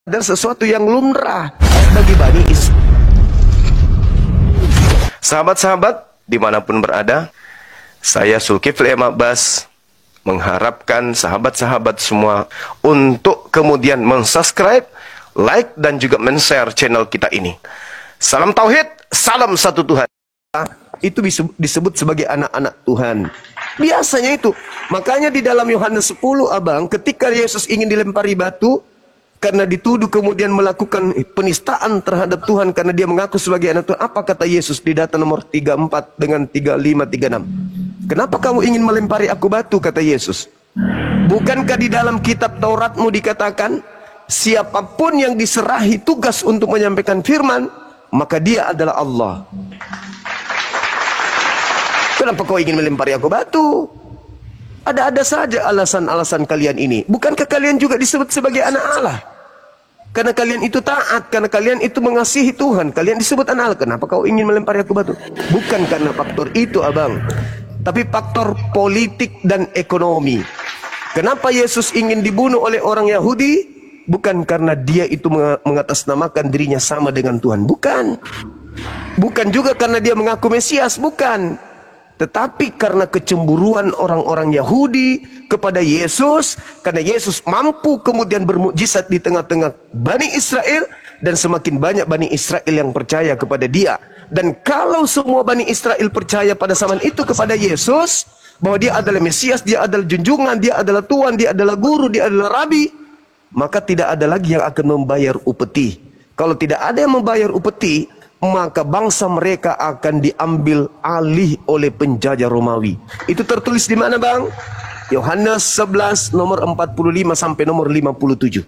dan sesuatu yang lumrah bagi Bani Israel. Sahabat-sahabat dimanapun berada, saya Zulkifli M. Abbas mengharapkan sahabat-sahabat semua untuk kemudian mensubscribe, like, dan juga men-share channel kita ini. Salam Tauhid, salam satu Tuhan. Itu disebut sebagai anak-anak Tuhan. Biasanya itu. Makanya di dalam Yohanes 10, abang, ketika Yesus ingin dilempari batu, karena dituduh kemudian melakukan penistaan terhadap Tuhan karena dia mengaku sebagai anak Tuhan. Apa kata Yesus di data nomor 34 dengan 35, 36? Kenapa kamu ingin melempari aku batu, kata Yesus? Bukankah di dalam kitab Tauratmu dikatakan, siapapun yang diserahi tugas untuk menyampaikan firman, maka dia adalah Allah. Kenapa kau ingin melempari aku batu? Ada-ada saja alasan-alasan kalian ini. Bukankah kalian juga disebut sebagai anak Allah? Karena kalian itu taat, karena kalian itu mengasihi Tuhan. Kalian disebut anak Allah. Kenapa kau ingin melempari aku batu? Bukan karena faktor itu, abang. Tapi faktor politik dan ekonomi. Kenapa Yesus ingin dibunuh oleh orang Yahudi? Bukan karena dia itu mengatasnamakan dirinya sama dengan Tuhan. Bukan. Bukan juga karena dia mengaku Mesias. Bukan. Tetapi karena kecemburuan orang-orang Yahudi kepada Yesus, karena Yesus mampu kemudian bermukjizat di tengah-tengah Bani Israel, dan semakin banyak Bani Israel yang percaya kepada dia. Dan kalau semua Bani Israel percaya pada zaman itu kepada Yesus, bahwa dia adalah Mesias, dia adalah junjungan, dia adalah Tuhan, dia adalah guru, dia adalah rabi, maka tidak ada lagi yang akan membayar upeti. Kalau tidak ada yang membayar upeti, maka bangsa mereka akan diambil alih oleh penjajah Romawi. Itu tertulis di mana, bang? Yohanes 11 nomor 45 sampai nomor 57.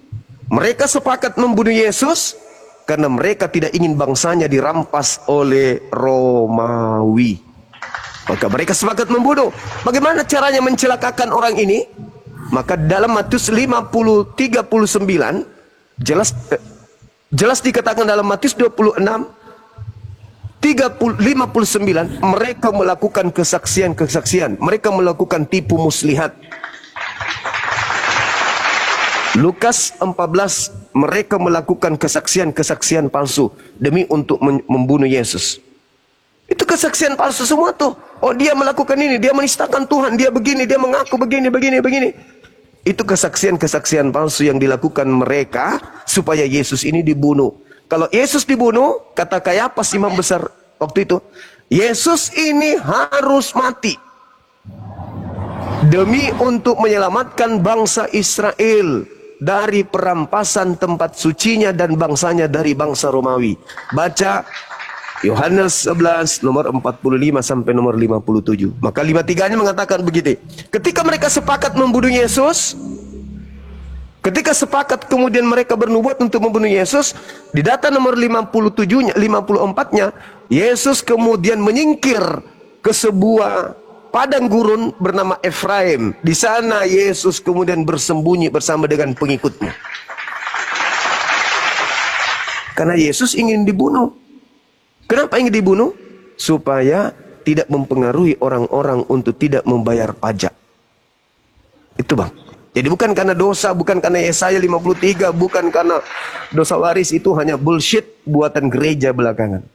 Mereka sepakat membunuh Yesus karena mereka tidak ingin bangsanya dirampas oleh Romawi. Maka mereka sepakat membunuh. Bagaimana caranya mencelakakan orang ini? Maka dalam Matius 50:39 jelas dikatakan dalam Matius 56:59, mereka melakukan kesaksian-kesaksian. Mereka melakukan tipu muslihat. Lukas 14, mereka melakukan kesaksian-kesaksian palsu demi untuk membunuh Yesus. Itu kesaksian palsu semua tuh. Oh, dia melakukan ini, dia menistakan Tuhan, dia begini, dia mengaku begini. Itu kesaksian-kesaksian palsu yang dilakukan mereka supaya Yesus ini dibunuh. Kalau Yesus dibunuh, kata Kayapas imam besar waktu itu, Yesus ini harus mati demi untuk menyelamatkan bangsa Israel dari perampasan tempat sucinya dan bangsanya dari bangsa Romawi. Baca Yohanes 11 nomor 45 sampai nomor 57. Maka 53-nya mengatakan begitu. Ketika mereka sepakat membunuh Yesus, ketika sepakat kemudian mereka bernubuat untuk membunuh Yesus, di data nomor 57-nya, 54-nya, Yesus kemudian menyingkir ke sebuah padang gurun bernama Efraim. Di sana Yesus kemudian bersembunyi bersama dengan pengikutnya. Karena Yesus ingin dibunuh. Kenapa ingin dibunuh? Supaya tidak mempengaruhi orang-orang untuk tidak membayar pajak. Itu, bang. Jadi bukan karena dosa, bukan karena Yesaya 53, bukan karena dosa waris, itu hanya bullshit buatan gereja belakangan.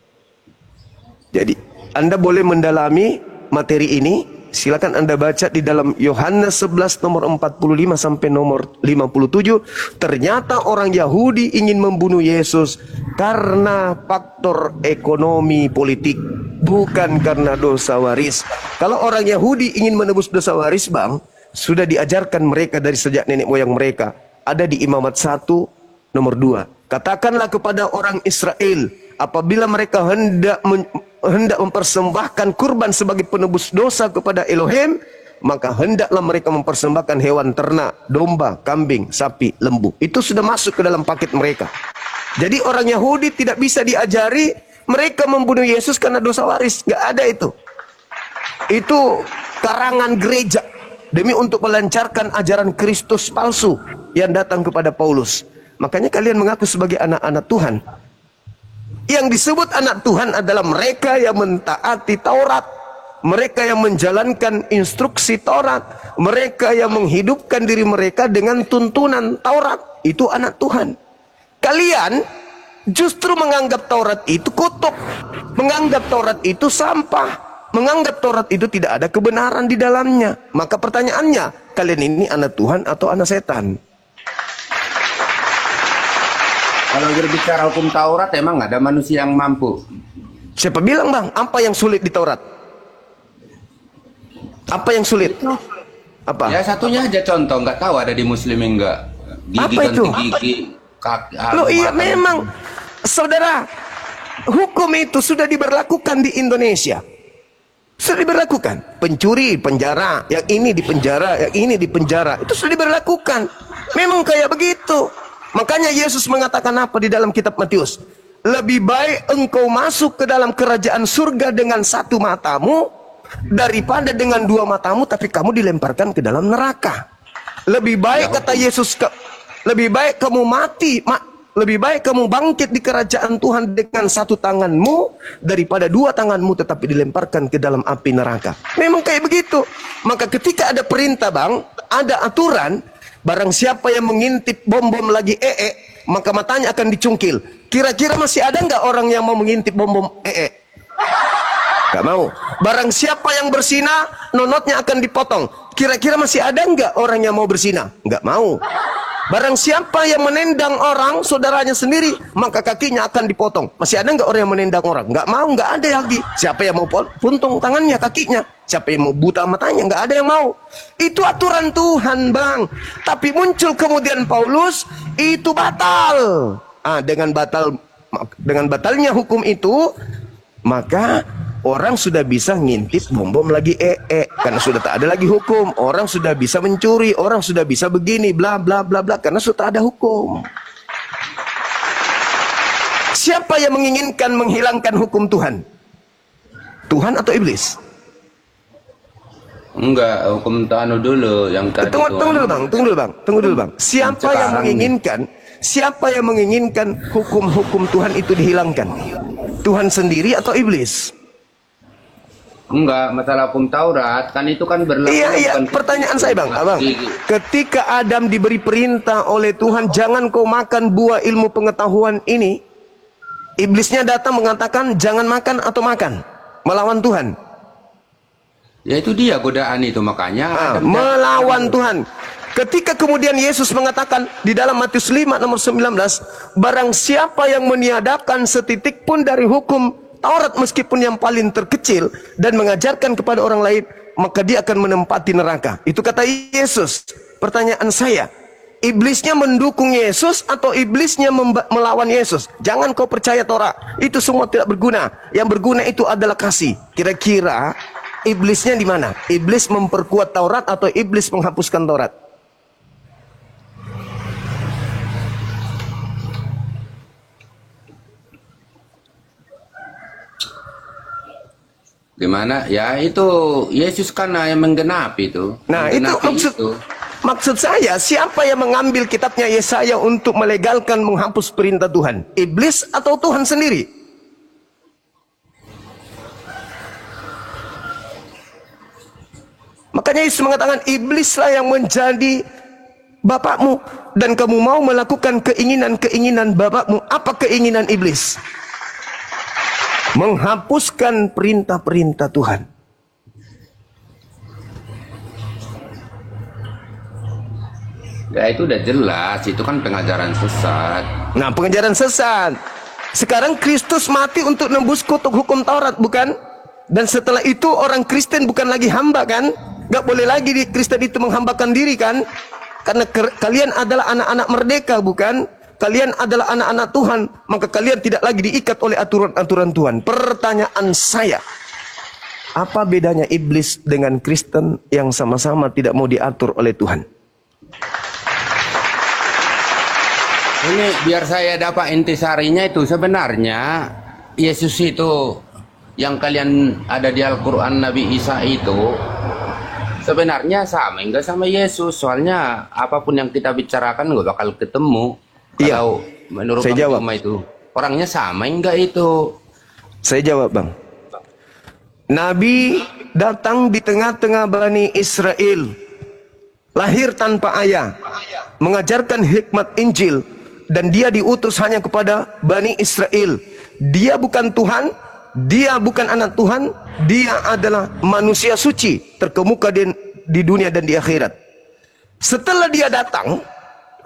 Jadi Anda boleh mendalami materi ini, silakan Anda baca di dalam Yohanes 11 nomor 45 sampai nomor 57. Ternyata orang Yahudi ingin membunuh Yesus karena faktor ekonomi politik, bukan karena dosa waris. Kalau orang Yahudi ingin menebus dosa waris, bang, sudah diajarkan mereka dari sejak nenek moyang mereka. Ada di Imamat 1 nomor 2. Katakanlah kepada orang Israel, apabila mereka hendak mempersembahkan kurban sebagai penebus dosa kepada Elohim, maka hendaklah mereka mempersembahkan hewan ternak, domba, kambing, sapi, lembu. Itu sudah masuk ke dalam paket mereka. Jadi orang Yahudi tidak bisa diajari mereka membunuh Yesus karena dosa waris. Gak ada itu. Itu karangan gereja demi untuk melancarkan ajaran Kristus palsu yang datang kepada Paulus. Makanya kalian mengaku sebagai anak-anak Tuhan. Yang disebut anak Tuhan adalah mereka yang mentaati Taurat, mereka yang menjalankan instruksi Taurat, mereka yang menghidupkan diri mereka dengan tuntunan Taurat. Itu anak Tuhan. Kalian justru menganggap Taurat itu kutuk, menganggap Taurat itu sampah, menganggap Taurat itu tidak ada kebenaran di dalamnya. Maka pertanyaannya, kalian ini anak Tuhan atau anak setan? Kalau berbicara hukum Taurat, emang ada manusia yang mampu? Siapa bilang, Bang? Apa yang sulit di Taurat? Apa yang sulit? Apa? Ya satunya aja contoh, nggak tahu ada di Muslim enggak. Gigi Apa ganti itu? gigi, kaki, Loh iya mata. memang, saudara, hukum itu sudah diberlakukan di Indonesia. Sudah diberlakukan. Pencuri, penjara, yang ini di penjara, yang ini di penjara. Itu sudah diberlakukan. Memang kayak begitu. Makanya Yesus mengatakan apa di dalam kitab Matius? Lebih baik engkau masuk ke dalam kerajaan surga dengan satu matamu, daripada dengan dua matamu tapi kamu dilemparkan ke dalam neraka. Lebih baik, kata Yesus, lebih baik kamu mati, lebih baik kamu bangkit di kerajaan Tuhan dengan satu tanganmu daripada dua tanganmu tetapi dilemparkan ke dalam api neraka. Memang kayak begitu. Maka ketika ada perintah, Bang, ada aturan, barang siapa yang mengintip bom-bom lagi maka matanya akan dicungkil. Kira-kira masih ada nggak orang yang mau mengintip bom-bom Gak mau. Barang siapa yang berzina, nonotnya akan dipotong. Kira-kira masih ada nggak orang yang mau berzina? Nggak mau. Barang siapa yang menendang orang, saudaranya sendiri, maka kakinya akan dipotong. Masih ada nggak orang yang menendang orang? Nggak mau, nggak ada lagi. Siapa yang mau puntung tangannya, kakinya? Siapa yang mau buta matanya? Nggak ada yang mau. Itu aturan Tuhan, Bang. Tapi muncul kemudian Paulus, itu batal. Dengan batalnya hukum itu, maka orang sudah bisa ngintip bom-bom lagi karena sudah tak ada lagi hukum. Orang sudah bisa mencuri, orang sudah bisa begini, bla bla bla bla, karena sudah ada hukum. Siapa yang menginginkan menghilangkan hukum Tuhan? Tuhan atau iblis? Enggak, hukum Tuhan dulu yang tadi. Tunggu dulu bang. Siapa yang menginginkan hukum-hukum Tuhan itu dihilangkan? Tuhan sendiri atau iblis? Enggak, masalah hukum Taurat kan itu kan berlaku. Iya. Pertanyaan saya, Bang. Ketika Adam diberi perintah oleh Tuhan, jangan kau makan buah ilmu pengetahuan ini, iblisnya datang mengatakan jangan makan atau makan, melawan Tuhan. Ya itu dia godaan itu, makanya melawan Tuhan. Ketika kemudian Yesus mengatakan di dalam Matius 5 nomor 19, barang siapa yang meniadakan setitik pun dari hukum Taurat meskipun yang paling terkecil dan mengajarkan kepada orang lain, maka dia akan menempati neraka. Itu kata Yesus. Pertanyaan saya, iblisnya mendukung Yesus atau iblisnya melawan Yesus? Jangan kau percaya Taurat, itu semua tidak berguna. Yang berguna itu adalah kasih. Kira-kira iblisnya di mana? Iblis memperkuat Taurat atau iblis menghapuskan Taurat? gimana? Ya itu Yesus karena yang menggenapi itu. Nah, itu maksud saya, siapa yang mengambil kitabnya Yesaya untuk melegalkan menghapus perintah Tuhan? Iblis atau Tuhan sendiri? Makanya Yesus mengatakan, iblislah yang menjadi bapakmu dan kamu mau melakukan keinginan-keinginan bapakmu. Apa keinginan iblis? Menghapuskan perintah-perintah Tuhan. Ya itu udah jelas, itu kan pengajaran sesat. Nah, pengajaran sesat. Sekarang Kristus mati untuk nembus kutuk hukum Taurat, bukan? Dan setelah itu orang Kristen bukan lagi hamba, kan? Gak boleh lagi di Kristen itu menghambakan diri, kan? Karena kalian adalah anak-anak merdeka, bukan? Kalian adalah anak-anak Tuhan, maka kalian tidak lagi diikat oleh aturan-aturan Tuhan. Pertanyaan saya, apa bedanya iblis dengan Kristen yang sama-sama tidak mau diatur oleh Tuhan? Ini biar saya dapat intisarinya itu, sebenarnya Yesus itu yang kalian ada di Al-Quran Nabi Isa itu sebenarnya sama enggak sama Yesus? Soalnya apapun yang kita bicarakan nggak bakal ketemu. Kalau menurut saya jawab itu orangnya sama enggak itu? Saya jawab, Bang. Nabi datang di tengah-tengah Bani Israel, lahir tanpa ayah, mengajarkan hikmat Injil, dan dia diutus hanya kepada Bani Israel. Dia bukan Tuhan, dia bukan anak Tuhan, dia adalah manusia suci terkemuka di dunia dan di akhirat. Setelah dia datang,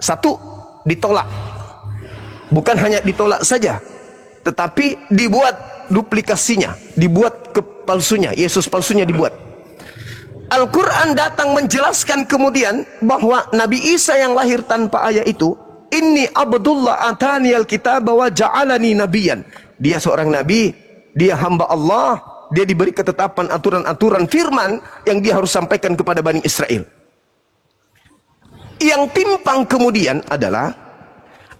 satu, ditolak. Bukan hanya ditolak saja, tetapi dibuat duplikasinya, dibuat kepalsunya, Yesus palsunya dibuat. Al-Quran datang menjelaskan kemudian bahwa Nabi Isa yang lahir tanpa ayah itu, inni abdullah atani al-kitab wa ja'alani nabiyan. Dia seorang nabi, dia hamba Allah, dia diberi ketetapan aturan-aturan firman yang dia harus sampaikan kepada Bani Israel. Yang timpang kemudian adalah,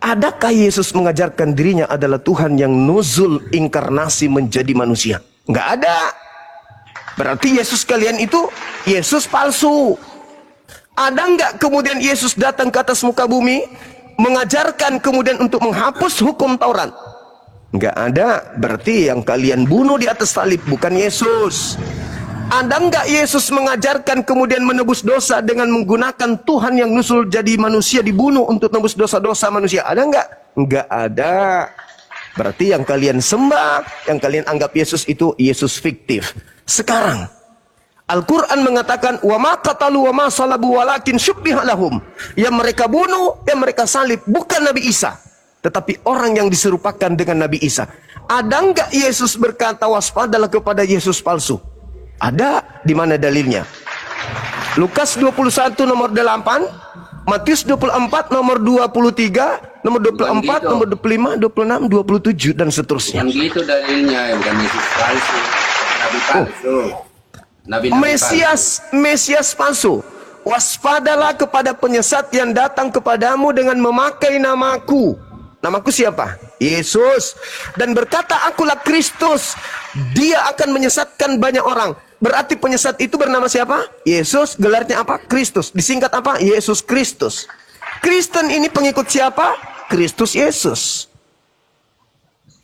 adakah Yesus mengajarkan dirinya adalah Tuhan yang nuzul inkarnasi menjadi manusia? Nggak ada. Berarti Yesus kalian itu Yesus palsu. Ada nggak kemudian Yesus datang ke atas muka bumi mengajarkan kemudian untuk menghapus hukum Taurat? Nggak ada. Berarti yang kalian bunuh di atas salib bukan Yesus. Ada nggak Yesus mengajarkan kemudian menebus dosa dengan menggunakan Tuhan yang nusul jadi manusia dibunuh untuk menebus dosa-dosa manusia? Ada nggak? Nggak ada. Berarti yang kalian sembah, yang kalian anggap Yesus itu Yesus fiktif. Sekarang Al-Quran mengatakan wa ma qatalu wa ma salabu walakin syubbiha lahum. Yang mereka bunuh, yang mereka salib bukan Nabi Isa, tetapi orang yang diserupakan dengan Nabi Isa. Ada enggak Yesus berkata waspadalah kepada Yesus palsu? Ada. Di mana dalilnya? Lukas 21 nomor 8, Matius 24 nomor 23, nomor 24, gitu. nomor 25, 26, 27 dan seterusnya. Yang gitu dalilnya, bukan Yesus palsu, Nabi palsu. Nabi Mesias palsu. Waspadalah kepada penyesat yang datang kepadamu dengan memakai namaku. Namaku siapa? Yesus. Dan berkata akulah Kristus. Dia akan menyesatkan banyak orang. Berarti penyesat itu bernama siapa? Yesus. Gelarnya apa? Kristus. Disingkat apa? Yesus Kristus. Kristen ini pengikut siapa? Kristus Yesus.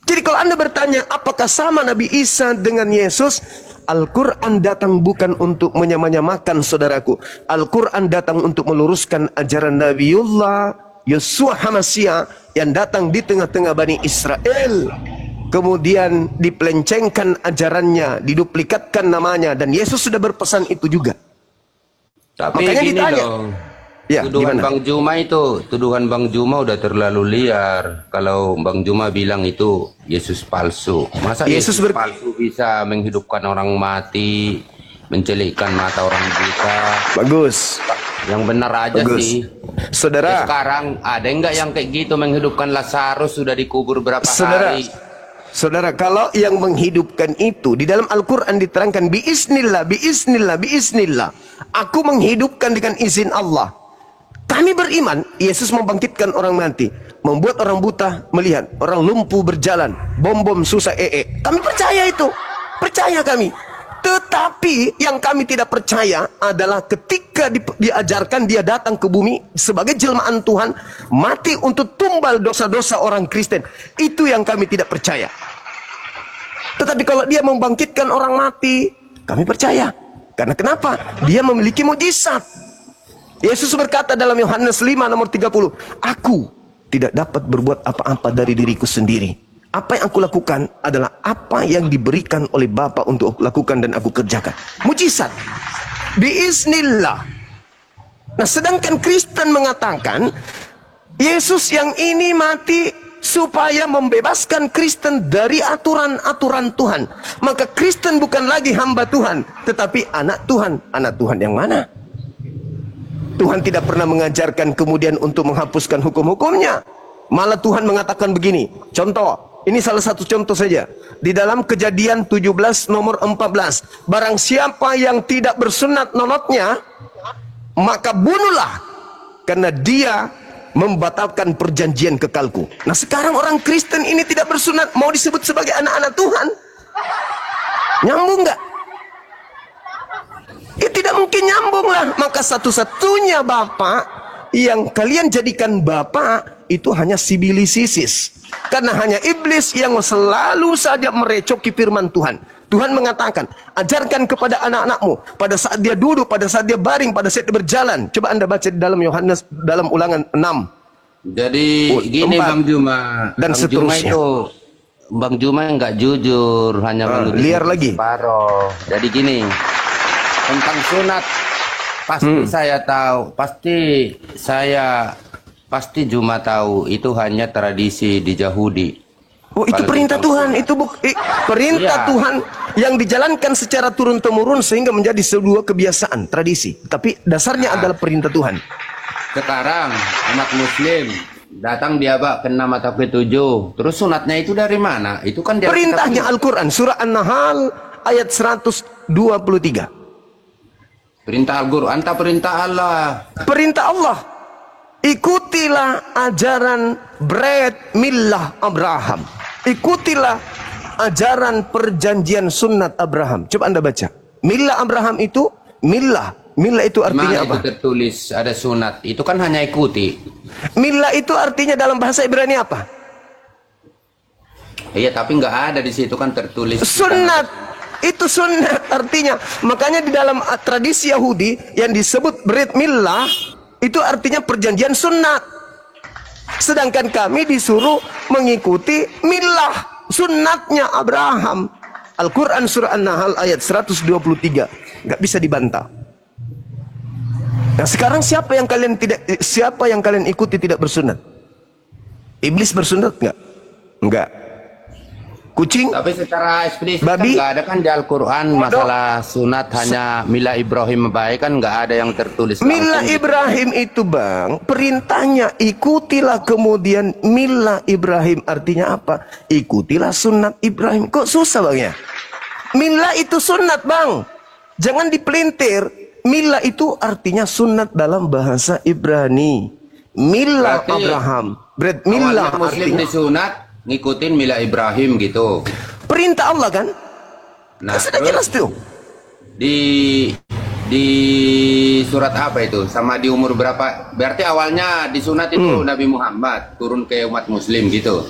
Jadi kalau Anda bertanya apakah sama Nabi Isa dengan Yesus, Al-Quran datang bukan untuk menyamanyamakan saudaraku. Al-Quran datang untuk meluruskan ajaran Nabiullah Yeshua HaMashiach yang datang di tengah-tengah Bani Israel. Kemudian dipelencengkan ajarannya, diduplikatkan namanya, dan Yesus sudah berpesan itu juga. Tapi makanya gini ditanya, dong, ya, tuduhan gimana? Bang Juma itu, tuduhan Bang Juma udah terlalu liar. Kalau Bang Juma bilang itu Yesus palsu, masa Yesus palsu bisa menghidupkan orang mati, mencelikkan mata orang buta? Bagus. Yang benar aja Bagus. sih. Saudara, sekarang ada enggak yang kayak gitu menghidupkan Lazarus sudah dikubur berapa hari? Saudara, kalau yang menghidupkan itu di dalam Al-Quran diterangkan biiznillah, biiznillah, biiznillah. Aku menghidupkan dengan izin Allah. Kami beriman Yesus membangkitkan orang mati, membuat orang buta melihat, orang lumpuh berjalan, bom-bom susah Kami percaya itu. Percaya kami. Tetapi yang kami tidak percaya adalah ketika diajarkan dia datang ke bumi sebagai jelmaan Tuhan, mati untuk tumbal dosa-dosa orang Kristen. Itu yang kami tidak percaya. Tetapi kalau dia membangkitkan orang mati, kami percaya. Karena kenapa? Dia memiliki mukjizat. Yesus berkata dalam Yohanes 5 nomor 30, aku tidak dapat berbuat apa-apa dari diriku sendiri. Apa yang aku lakukan adalah apa yang diberikan oleh Bapa untuk aku lakukan dan aku kerjakan. Mujizat. Biiznillah. Nah, sedangkan Kristen mengatakan Yesus yang ini mati supaya membebaskan Kristen dari aturan-aturan Tuhan. Maka Kristen bukan lagi hamba Tuhan, tetapi anak Tuhan. Anak Tuhan yang mana? Tuhan tidak pernah mengajarkan kemudian untuk menghapuskan hukum-hukumnya. Malah Tuhan mengatakan begini. Contoh, ini salah satu contoh saja. Di dalam Kejadian 17 nomor 14. Barang siapa yang tidak bersunat nonotnya, maka bunuhlah, karena dia membatalkan perjanjian kekalku. Nah, sekarang orang Kristen ini tidak bersunat, mau disebut sebagai anak-anak Tuhan? Nyambung nggak? Tidak mungkin nyambung lah. Maka satu-satunya Bapak yang kalian jadikan Bapak itu hanya sibilisisis. Karena hanya iblis yang selalu saja merecoki firman Tuhan. Tuhan mengatakan, ajarkan kepada anak-anakmu pada saat dia duduk, pada saat dia baring, pada saat dia berjalan. Coba Anda baca di dalam Yohanes, dalam Ulangan 6 Jadi gini 4. Bang Juma, Dan Bang seterusnya. Juma itu Bang Juma nggak jujur, hanya menulis liar lagi. separoh. Jadi gini, tentang sunat pasti saya tahu, pasti Juma tahu itu hanya tradisi di Yahudi. Oh, itu Kalau perintah tentang Tuhan, itu perintah Iya. Tuhan yang dijalankan secara turun-temurun sehingga menjadi sebuah kebiasaan, tradisi. Tapi dasarnya adalah perintah Tuhan. Sekarang umat Muslim datang dia ke-6 atau ke-7. Terus sunatnya itu dari mana? Itu kan dia Perintahnya Al-Quran, surah An-Nahl ayat 123. perintah Al-Quran tak perintah Allah. Perintah Allah. Ikutilah ajaran Brit Millah Abraham. Ikutilah ajaran perjanjian sunnat Abraham. Coba Anda baca. Millah Abraham itu millah. Millah itu artinya Mana apa? itu tertulis ada sunat? Itu kan hanya ikuti. Millah itu artinya dalam bahasa Ibrani apa? Iya, tapi nggak ada di situ kan tertulis. Sunnat. Itu sunnat artinya. Makanya di dalam tradisi Yahudi yang disebut Brit Millah itu artinya perjanjian sunnat. Sedangkan kami disuruh mengikuti millah, sunnatnya Abraham. Al-Quran surah An-Nahl ayat 123. Nggak bisa dibantah. Nah sekarang siapa yang kalian ikuti tidak bersunat? Iblis bersunat nggak? Nggak. Kucing? Tapi secara eksplisit Babi? kan nggak ada kan di Al-Quran masalah sunat hanya mila Ibrahim baik kan nggak ada yang tertulis. Mila langsung. Ibrahim itu bang, perintahnya ikutilah, kemudian Mila Ibrahim artinya apa? Ikutilah sunat Ibrahim. Kok susah bang ya? Mila itu sunat bang, jangan dipelintir. Mila itu artinya sunat dalam bahasa Ibrani. Mila Berarti Abraham, Mila Awalnya Muslim artinya disunat ngikutin mila Ibrahim gitu. perintah Allah kan? Nah, Sudah terus jelas tuh. di surat apa itu? Sama di umur berapa? Berarti awalnya disunat itu Nabi Muhammad turun ke umat Muslim gitu.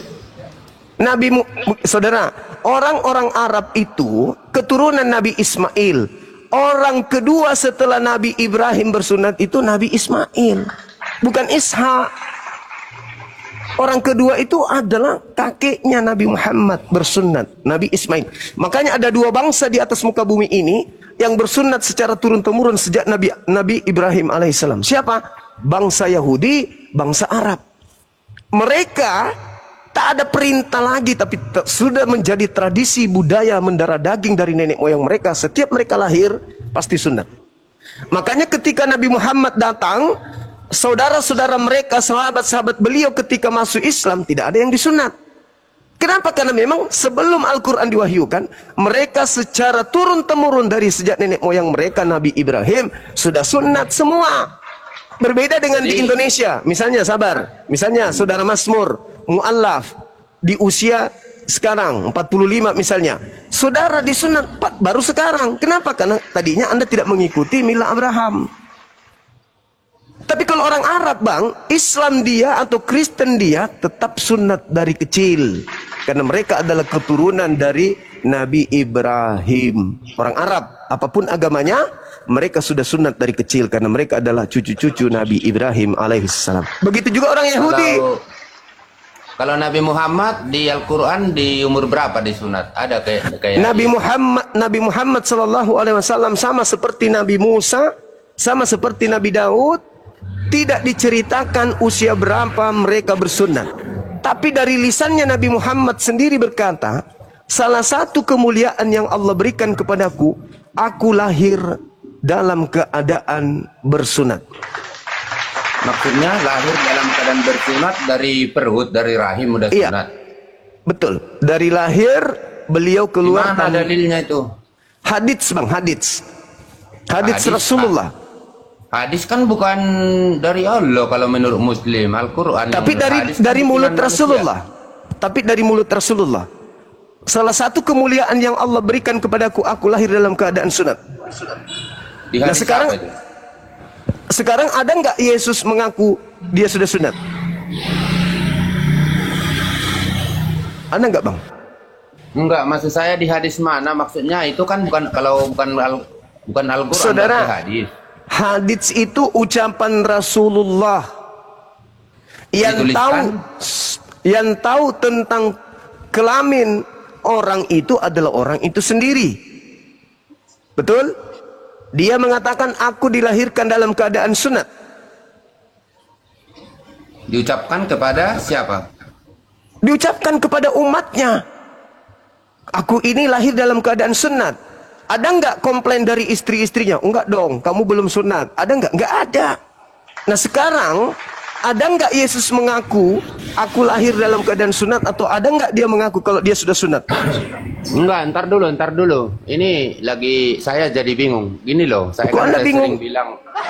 Saudara, orang-orang Arab itu keturunan Nabi Ismail. Orang kedua setelah Nabi Ibrahim bersunat itu Nabi Ismail, bukan Ishak. Orang kedua itu adalah kakeknya Nabi Muhammad bersunat, Nabi Ismail. Makanya ada dua bangsa di atas muka bumi ini yang bersunat secara turun-temurun sejak Nabi Ibrahim alaihissalam. Siapa? Bangsa Yahudi, bangsa Arab. Mereka tak ada perintah lagi, tapi sudah menjadi tradisi budaya mendarah daging dari nenek moyang mereka. Setiap mereka lahir pasti sunat. Makanya ketika Nabi Muhammad datang, saudara-saudara mereka, sahabat-sahabat beliau ketika masuk Islam tidak ada yang disunat. Kenapa? Karena memang sebelum Al-Quran diwahyukan, mereka secara turun-temurun dari sejak nenek moyang mereka, Nabi Ibrahim, sudah sunat semua. Berbeda dengan di Indonesia. Misalnya misalnya saudara Masmur, mu'allaf, di usia sekarang 45 misalnya, saudara disunat baru sekarang. Kenapa? Karena tadinya Anda tidak mengikuti mila Abraham. Tapi kalau orang Arab bang, Islam dia atau Kristen dia tetap sunat dari kecil. Karena mereka adalah keturunan dari Nabi Ibrahim. Orang Arab, apapun agamanya, mereka sudah sunat dari kecil. Karena mereka adalah cucu-cucu Nabi Ibrahim alaihissalam. Begitu juga orang Yahudi. Kalau Nabi Muhammad di Al-Quran di umur berapa disunat? Ada kayak Nabi Muhammad sallallahu alaihi wasallam sama seperti Nabi Musa, sama seperti Nabi Daud. Tidak diceritakan usia berapa mereka bersunat. Tapi dari lisannya Nabi Muhammad sendiri berkata, salah satu kemuliaan yang Allah berikan kepadaku, aku lahir dalam keadaan bersunat. Maksudnya lahir dalam keadaan bersunat dari perut, dari rahim udah Iya, sunat. betul. Dari lahir beliau keluar. Mana dalilnya itu? Hadits bang, hadits Hadits, Rasulullah. Hadis kan bukan dari Allah kalau menurut Muslim, Al-Quran. Tapi dari mulut Rasulullah. Tapi dari mulut Rasulullah. Salah satu kemuliaan yang Allah berikan kepadaku, aku lahir dalam keadaan sunat. Di hadis sekarang apa itu? Sekarang ada nggak Yesus mengaku dia sudah sunat? Ada nggak bang? Enggak, maksud saya di hadis mana? Maksudnya itu kan bukan Al-Quran, Saudara, hadis. hadits itu ucapan Rasulullah dituliskan. Yang tahu tentang kelamin orang itu adalah orang itu sendiri. Betul? Dia mengatakan aku dilahirkan dalam keadaan sunat. Diucapkan kepada siapa? Diucapkan kepada umatnya. Aku ini lahir dalam keadaan sunat. Ada nggak komplain dari istri-istrinya? Enggak dong, kamu belum sunat. Ada nggak? Nggak ada. Nah sekarang, ada nggak Yesus mengaku, aku lahir dalam keadaan sunat? Atau ada nggak dia mengaku kalau dia sudah sunat? Enggak, ntar dulu. Ini lagi saya jadi bingung. Gini loh, saya Kok kan Anda udah bingung?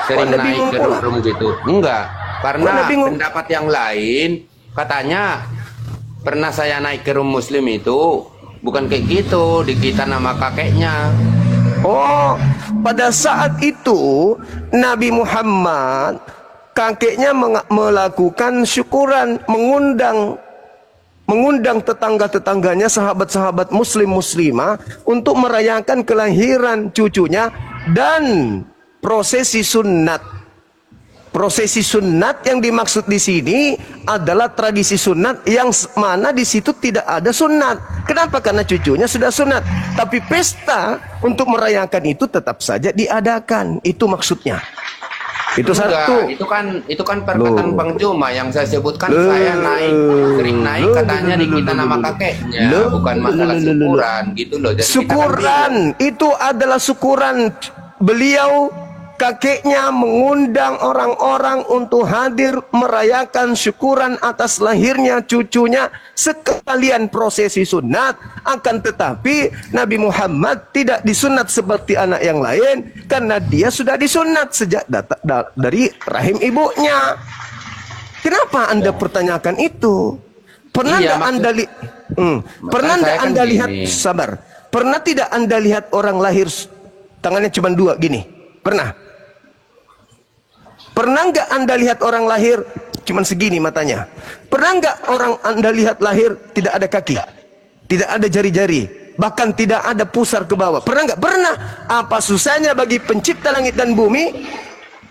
sering Anda naik bingung ke pula? room gitu. Enggak, karena Anda bingung? pendapat yang lain katanya pernah saya naik ke room muslim itu bukan kayak gitu, dikita nama kakeknya. Oh, pada saat itu Nabi Muhammad kakeknya melakukan syukuran, mengundang tetangga-tetangganya, sahabat-sahabat muslimah untuk merayakan kelahiran cucunya dan prosesi sunat. Prosesi sunat yang dimaksud di sini adalah tradisi sunat yang mana di situ tidak ada sunat. Kenapa? Karena cucunya sudah sunat. Tapi pesta untuk merayakan itu tetap saja diadakan. Itu maksudnya. Itu Enggak, satu. itu kan perkataan Bang Juma yang saya sebutkan. Saya sering naik katanya dikita nama kakeknya, bukan masalah syukuran gitu loh. Jadi kita kan Syukuran itu adalah syukuran beliau. Kakeknya mengundang orang-orang untuk hadir merayakan syukuran atas lahirnya cucunya sekalian prosesi sunat. Akan tetapi Nabi Muhammad tidak disunat seperti anak yang lain karena dia sudah disunat sejak dari rahim ibunya. Kenapa Anda pertanyakan itu? Pernah Iya, nggak Anda pernah nggak Anda lihat sabar? Pernah tidak Anda lihat orang lahir tangannya cuma dua gini? Pernah? Pernah nggak Anda lihat orang lahir cuman segini matanya? Pernah nggak orang Anda lihat lahir tidak ada kaki? Tidak ada jari-jari? Bahkan tidak ada pusar ke bawah? Pernah nggak? Pernah. Apa susahnya bagi pencipta langit dan bumi?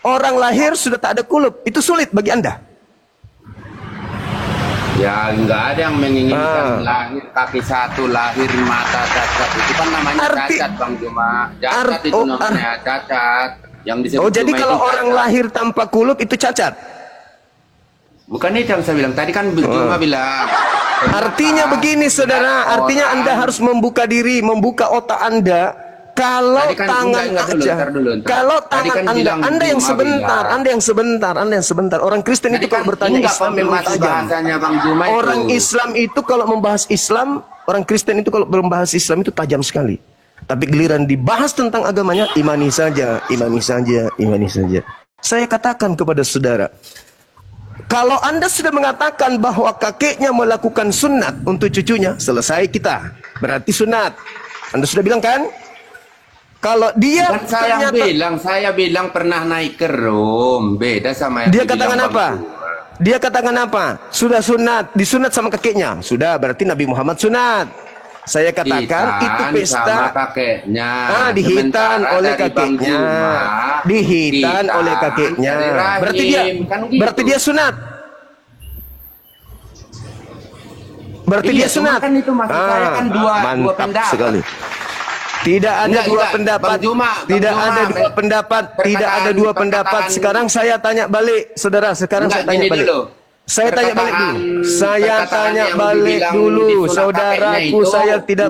Orang lahir sudah tak ada kulup. Itu sulit bagi Anda? Ya nggak ada yang menginginkan lahir kaki satu, lahir mata cacat. Itu kan namanya cacat Bang Juma. Cacat itu namanya cacat. Yang disebut jadi kalau orang cacat. lahir tanpa kulup itu cacat? Bukan itu yang saya bilang. Tadi kan Juma bilang. Artinya begini saudara. Artinya Anda harus membuka diri, membuka otak Anda. Kalau kan, tangan aja, kalau tangan Anda yang sebentar. Orang Kristen itu kalau bertanya Islam memang tajam. Orang Islam itu kalau membahas Islam, orang Kristen itu kalau membahas Islam itu tajam sekali. Tapi giliran dibahas tentang agamanya, imani saja. Saya katakan kepada saudara, kalau Anda sudah mengatakan bahwa kakeknya melakukan sunat untuk cucunya, selesai kita. Berarti sunat. Anda sudah bilang kan? Kalau dia kan saya bilang pernah naik ke room, beda sama yang dia katakan apa? Dia katakan apa? Sudah sunat, disunat sama kakeknya. Sudah, berarti Nabi Muhammad sunat. Saya katakan itu pesta sama kakeknya. dihitan oleh kakeknya. Dihitan oleh kakeknya. Berarti dia sunat. Berarti dia sunat. Kan itu maksud saya kan dua pendapat. Sekali. Tidak ada dua pendapat. Tidak ada dua pendapat. Sekarang saya tanya balik, saudara. Saya tanya balik dulu. Saya tanya balik dulu, saudaraku. Saya tidak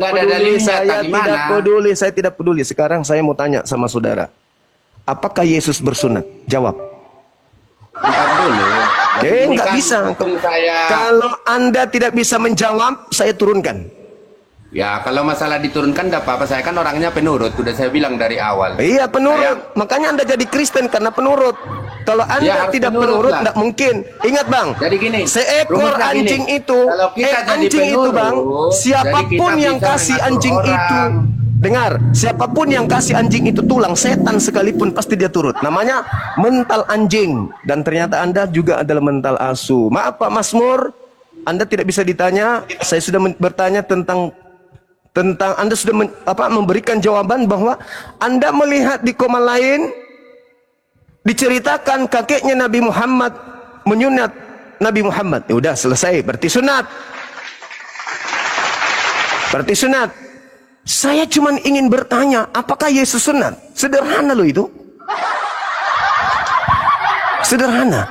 peduli. Sekarang saya mau tanya sama saudara. Apakah Yesus bersunat? Jawab. Nggak bisa. Kalau Anda tidak bisa menjawab, saya turunkan. Ya, kalau masalah diturunkan tidak apa-apa. Saya kan orangnya penurut. Sudah saya bilang dari awal. Iya, penurut. Makanya Anda jadi Kristen karena penurut. Kalau Anda tidak penurut, tidak mungkin. Ingat Bang, jadi gini, seekor anjing itu, Bang, siapapun yang kasih anjing itu, dengar, siapapun yang kasih anjing itu tulang, setan sekalipun pasti dia turut. Namanya mental anjing. Dan ternyata Anda juga adalah mental asu. Maaf Pak Masmur, Anda tidak bisa ditanya. Saya sudah bertanya tentang Anda sudah memberikan jawaban bahwa Anda melihat di koma lain diceritakan kakeknya Nabi Muhammad menyunat Nabi Muhammad. Ya udah selesai, berarti sunat. Berarti sunat. Saya cuma ingin bertanya, apakah Yesus sunat? Sederhana loh itu. Sederhana.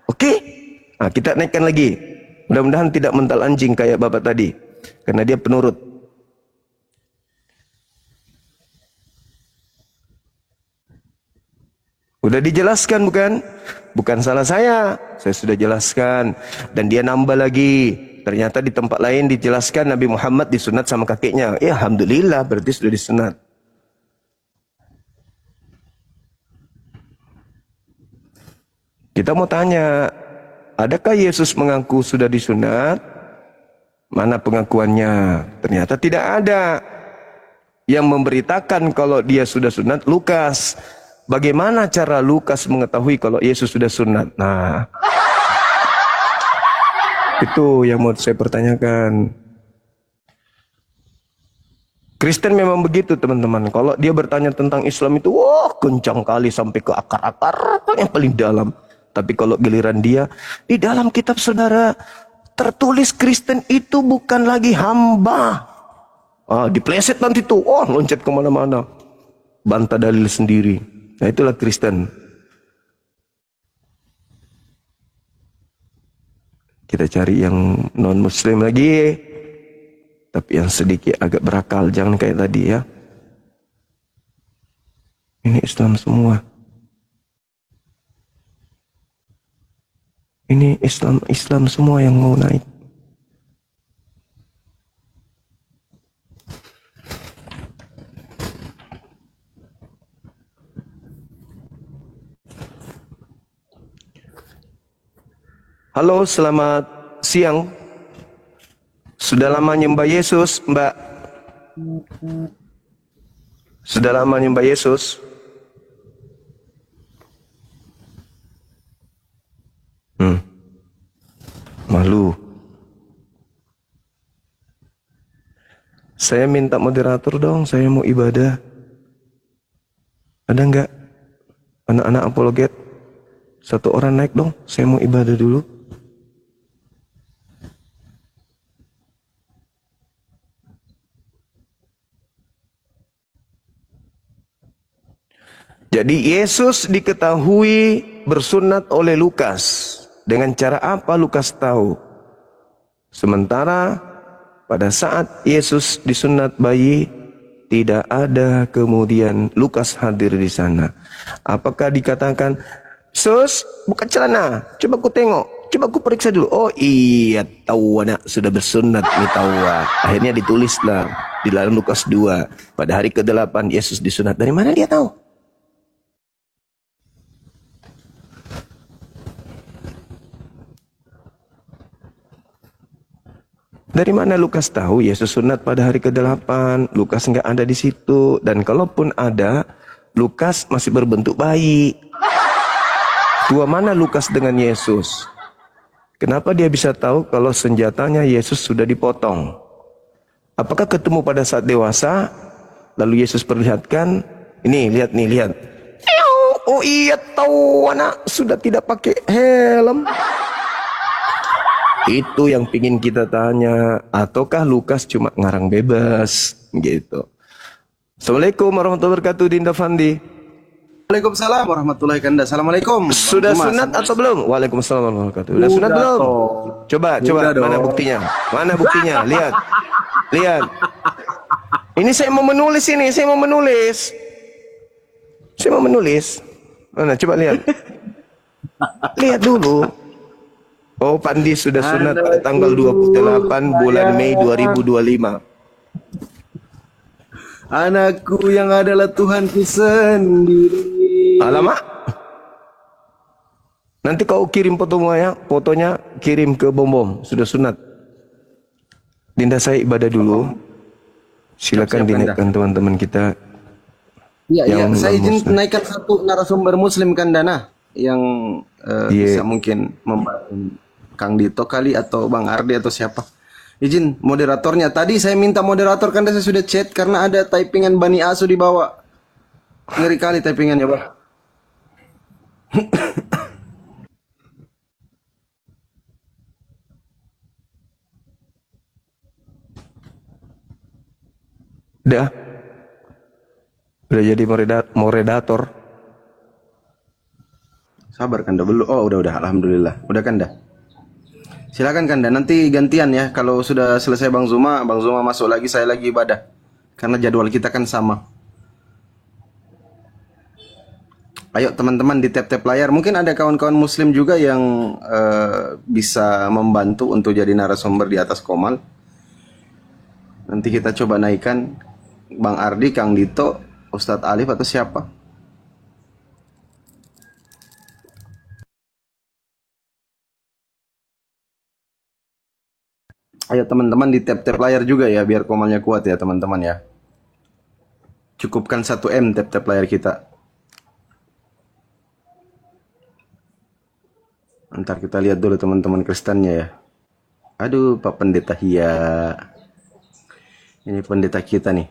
Oke? Nah, kita naikkan lagi. Mudah-mudahan tidak mental anjing kayak bapak tadi. Karena dia penurut. Udah dijelaskan bukan? Bukan salah saya sudah jelaskan. Dan dia nambah lagi. Ternyata di tempat lain dijelaskan Nabi Muhammad disunat sama kakeknya. Ya alhamdulillah berarti sudah disunat. Kita mau tanya, adakah Yesus mengaku sudah disunat? Mana pengakuannya? Ternyata tidak ada. Yang memberitakan kalau dia sudah sunat Lukas. Bagaimana cara Lukas mengetahui kalau Yesus sudah sunat? Nah, itu yang mau saya pertanyakan. Kristen memang begitu teman-teman. Kalau dia bertanya tentang Islam itu, wah kencang kali sampai ke akar-akar yang paling dalam. Tapi kalau giliran dia, di dalam kitab saudara tertulis Kristen itu bukan lagi hamba. Dipleset nanti tuh, loncat kemana-mana. Bantah dalil sendiri. Nah itulah Kristen. Kita cari yang non muslim lagi. Tapi yang sedikit agak berakal. Jangan kayak tadi ya. Ini Islam semua. Ini Islam semua yang mau naik. Halo, selamat siang. Sudah lama nyembah Yesus, Mbak? Sudah lama nyembah Yesus? Malu. Saya minta moderator dong, saya mau ibadah. Ada nggak anak-anak apologet? Satu orang naik dong, saya mau ibadah dulu. Jadi Yesus diketahui bersunat oleh Lukas. Dengan cara apa Lukas tahu? Sementara pada saat Yesus disunat bayi, tidak ada kemudian Lukas hadir di sana. Apakah dikatakan, Sus, buka celana, coba ku tengok, coba ku periksa dulu. Oh iya, tahu anak sudah bersunat nih tahu. Akhirnya ditulislah di dalam Lukas 2. Pada hari ke-8 Yesus disunat. Dari mana dia tahu? Dari mana Lukas tahu Yesus sunat pada hari ke-8? Lukas nggak ada di situ. Dan kalaupun ada, Lukas masih berbentuk bayi. Tua mana Lukas dengan Yesus? Kenapa dia bisa tahu kalau senjatanya Yesus sudah dipotong? Apakah ketemu pada saat dewasa? Lalu Yesus perlihatkan, ini lihat nih, lihat. Oh iya tahu anak sudah tidak pakai helm. Itu yang pingin kita tanya. Ataukah Lukas cuma ngarang bebas gitu. Assalamualaikum warahmatullahi wabarakatuh, Dinda Fandi. Waalaikumsalam warahmatullahi wabarakatuh. Assalamualaikum. Sudah sunat atau belum? Waalaikumsalam warahmatullahi wabarakatuh. Sudah sunat belum? Coba mana buktinya? Mana buktinya? Lihat. Lihat. Ini saya mau menulis ini, saya mau menulis. Saya mau menulis. Mana coba lihat. Lihat dulu. Oh, Pandi sudah sunat pada tanggal 28 bulan Mei 2025. Anakku yang adalah Tuhanku sendiri. Alamak. Nanti kau kirim fotonya kirim ke Bom. Sudah sunat. Dinda saya ibadah dulu. Silakan dinaikkan teman-teman kita. Iya, saya izin naikkan satu narasumber muslim kan Dana yang bisa mungkin membantu Kang Dito kali atau Bang Ardi atau siapa. Izin moderatornya. Tadi saya minta moderator kan saya sudah chat karena ada typingan Bani Asu di bawah. Ngeri kali typingannya, Bang. Dah. Udah jadi moderator. Sabar Kanda, belum. Oh, udah. Alhamdulillah. Udah Kanda. Silakan Kanda, nanti gantian ya. Kalau sudah selesai Bang Zuma masuk lagi, saya lagi ibadah. Karena jadwal kita kan sama. Ayo teman-teman di tap-tap layar. Mungkin ada kawan-kawan muslim juga yang bisa membantu untuk jadi narasumber di atas Komal. Nanti kita coba naikkan Bang Ardi, Kang Dito, Ustadz Alif atau siapa. Ayo teman-teman di tap-tap layar juga ya, biar Komalnya kuat ya teman-teman ya. Cukupkan 1M tap-tap layar kita. Ntar kita lihat dulu teman-teman Kristennya ya. Aduh, Pak Pendeta Hia. Ini pendeta kita nih.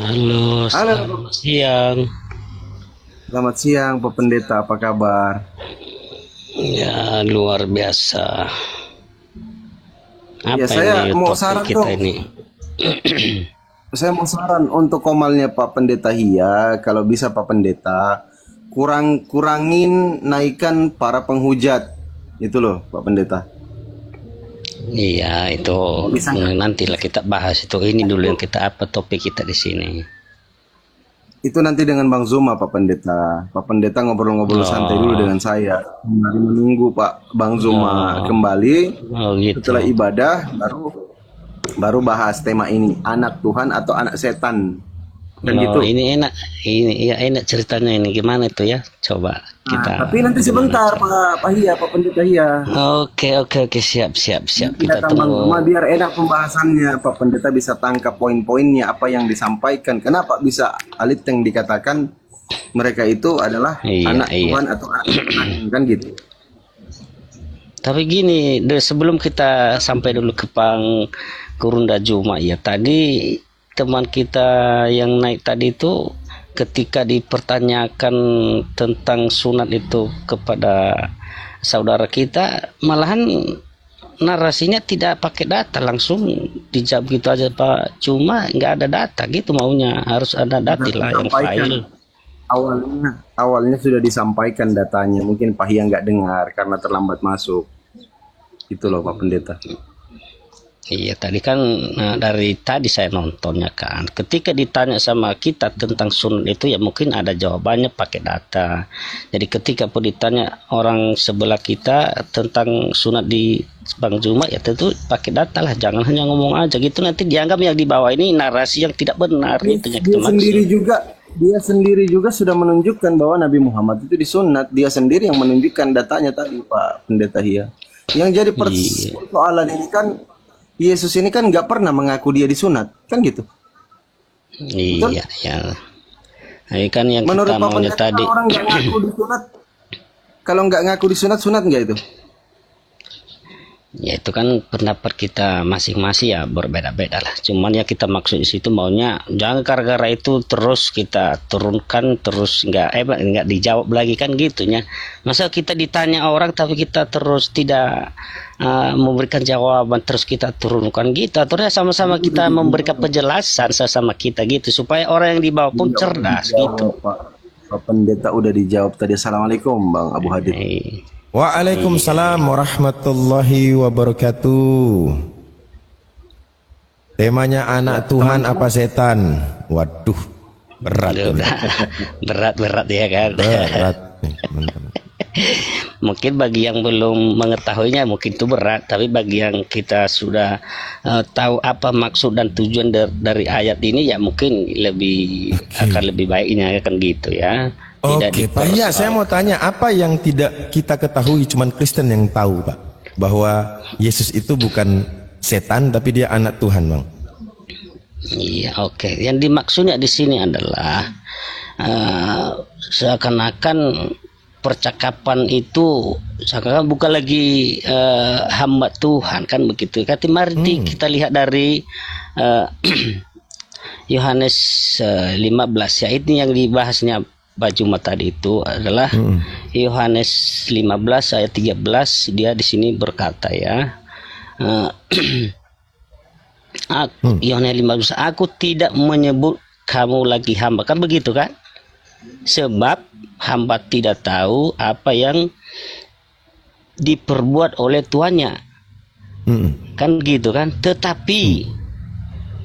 Halo, selamat siang. Selamat siang Pak Pendeta, apa kabar? Ya, luar biasa. Apa Ya, saya ini mau topik saran kita dong. ini? Saya mau saran untuk Komalnya Pak Pendeta Hia, kalau bisa Pak Pendeta kurangin naikkan para penghujat. Itu loh Pak Pendeta. Iya, itu Bisa nggak? nantilah kita bahas itu. Ini dulu yang kita apa topik kita di sini. Itu nanti dengan Bang Zuma Pak Pendeta. Pak Pendeta ngobrol-ngobrol santai dulu dengan saya. Mari menunggu Pak Bang Zuma kembali. Oh gitu. Setelah ibadah baru bahas tema ini, anak Tuhan atau anak setan. Dan gitu. Ini enak, ini ya enak ceritanya ini gimana itu ya? Coba kita. Tapi nanti sebentar Pak Hia, Pak Pendeta Hia. Oke, siap. Kita Datang Bang tunggu. Zuma biar enak pembahasannya. Pak Pendeta bisa tangkap poin-poinnya apa yang disampaikan. Kenapa bisa alit yang dikatakan mereka itu adalah anak Tuhan atau anak setan, kan gitu. Tapi gini, sebelum kita sampai dulu ke Bang Kurunda Juma ya, tadi teman kita yang naik tadi itu ketika dipertanyakan tentang sunat itu kepada saudara kita, malahan narasinya tidak pakai data, langsung dijawab gitu aja Pak. Cuma nggak ada data gitu maunya, harus ada data lah yang file. Awalnya sudah disampaikan datanya, mungkin Pak Hia nggak dengar karena terlambat masuk. Itu loh Pak Pendeta. Iya, tadi kan dari tadi saya nontonnya kan. Ketika ditanya sama kita tentang sunat itu ya mungkin ada jawabannya pakai data. Jadi ketika pun ditanya orang sebelah kita tentang sunat di Bang Zuma ya tentu pakai data lah. Jangan hanya ngomong aja gitu, nanti dianggap yang di bawah ini narasi yang tidak benar gitu ya. Dia sendiri juga sudah menunjukkan bahwa Nabi Muhammad itu disunat. Dia sendiri yang menunjukkan datanya tadi Pak Pendeta Hia. Yang jadi persoalan ini kan Yesus ini kan nggak pernah mengaku dia disunat, kan gitu. Iya, ya. Nah, kan yang menurut kita maunya tadi. Orang nggak ngaku disunat, kalau nggak ngaku disunat, sunat nggak itu? Ya itu kan pendapat kita masing-masing ya, berbeda-beda lah. Cuman ya kita maksud di situ maunya jangan gara-gara itu terus kita turunkan terus nggak dijawab lagi kan gitunya. Masa kita ditanya orang tapi kita terus tidak memberikan jawaban, terus kita turunkan gitu. Terus sama-sama kita memberikan penjelasan sama kita gitu supaya orang yang di bawah pun cerdas gitu. Pak Pendeta udah dijawab tadi. Assalamualaikum Bang Abu Hadid. Waalaikumsalam warahmatullahi wabarakatuh. Temanya anak Tuhan apa setan? Waduh, berat. berat ya kan. Berat. Mungkin bagi yang belum mengetahuinya mungkin itu berat, tapi bagi yang kita sudah tahu apa maksud dan tujuan dari ayat ini ya mungkin akan lebih baiknya kan gitu ya. Oke, Pak Hia, saya mau tanya apa yang tidak kita ketahui, cuman Kristen yang tahu, Pak, bahwa Yesus itu bukan setan tapi dia anak Tuhan, Bang. Iya, oke. Yang dimaksudnya di sini adalah seakan-akan percakapan itu seakan-akan bukan lagi hamba Tuhan kan begitu. Kata mari kita lihat dari Yohanes 15 ya, ini yang dibahasnya Pak Juma tadi itu adalah Yohanes 15 ayat 13. Dia di sini berkata ya, Yohanes 15, aku tidak menyebut kamu lagi hamba, kan begitu kan? Sebab hamba tidak tahu apa yang diperbuat oleh tuannya. Kan gitu kan? Tetapi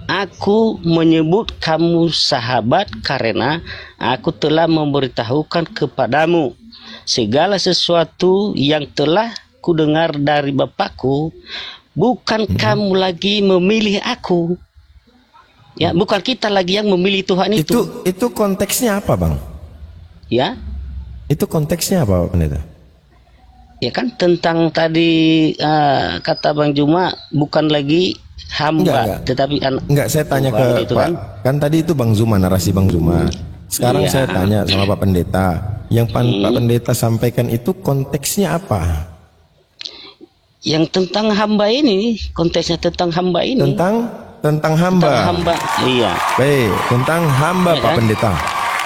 aku menyebut kamu sahabat karena aku telah memberitahukan kepadamu segala sesuatu yang telah kudengar dari Bapakku. Bukan kamu lagi memilih aku. Ya, bukan kita lagi yang memilih Tuhan itu. Itu konteksnya apa, Bang? Ya. Itu konteksnya apa, Pendeta? Ya kan tentang tadi kata Bang Juma, bukan lagi hamba, tetapi enggak, saya tanya ke itu Pak. Kan tadi itu Bang Zuma, narasi Bang Zuma. Sekarang saya tanya sama Pak Pendeta. Yang Pak Pendeta sampaikan itu konteksnya apa? Yang tentang hamba ini, konteksnya tentang hamba ini. Tentang hamba. Tentang hamba, iya. Baik, tentang hamba ya, Pak kan? Pendeta.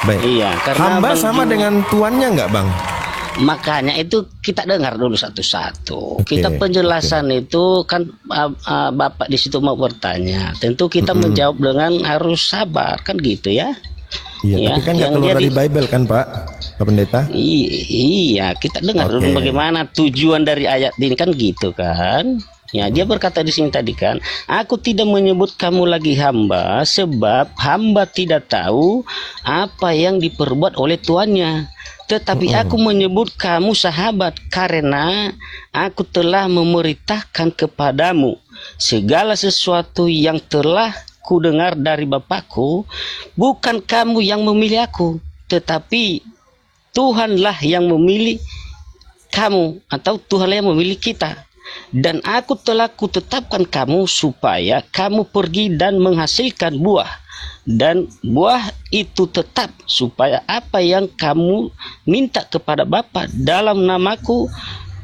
Baik. Iya, karena hamba sama dengan tuannya enggak, Bang? Makanya itu kita dengar dulu satu-satu. Kita penjelasan itu kan Bapak di situ mau bertanya. Tentu kita menjawab dengan harus sabar, kan gitu ya. Iya, ya, tapi kan nggak keluar dari Bible kan, Pak Pendeta? Iya, kita dengar dulu bagaimana tujuan dari ayat ini, kan gitu kan. Ya, dia berkata di sini tadi kan, aku tidak menyebut kamu lagi hamba, sebab hamba tidak tahu apa yang diperbuat oleh tuannya. Tetapi aku menyebut kamu sahabat karena aku telah memerintahkan kepadamu segala sesuatu yang telah kudengar dari Bapakku. Bukan kamu yang memilih aku, tetapi Tuhanlah yang memilih kamu, atau Tuhanlah yang memilih kita. Dan aku telah kutetapkan kamu supaya kamu pergi dan menghasilkan buah, dan buah itu tetap, supaya apa yang kamu minta kepada Bapa dalam namaku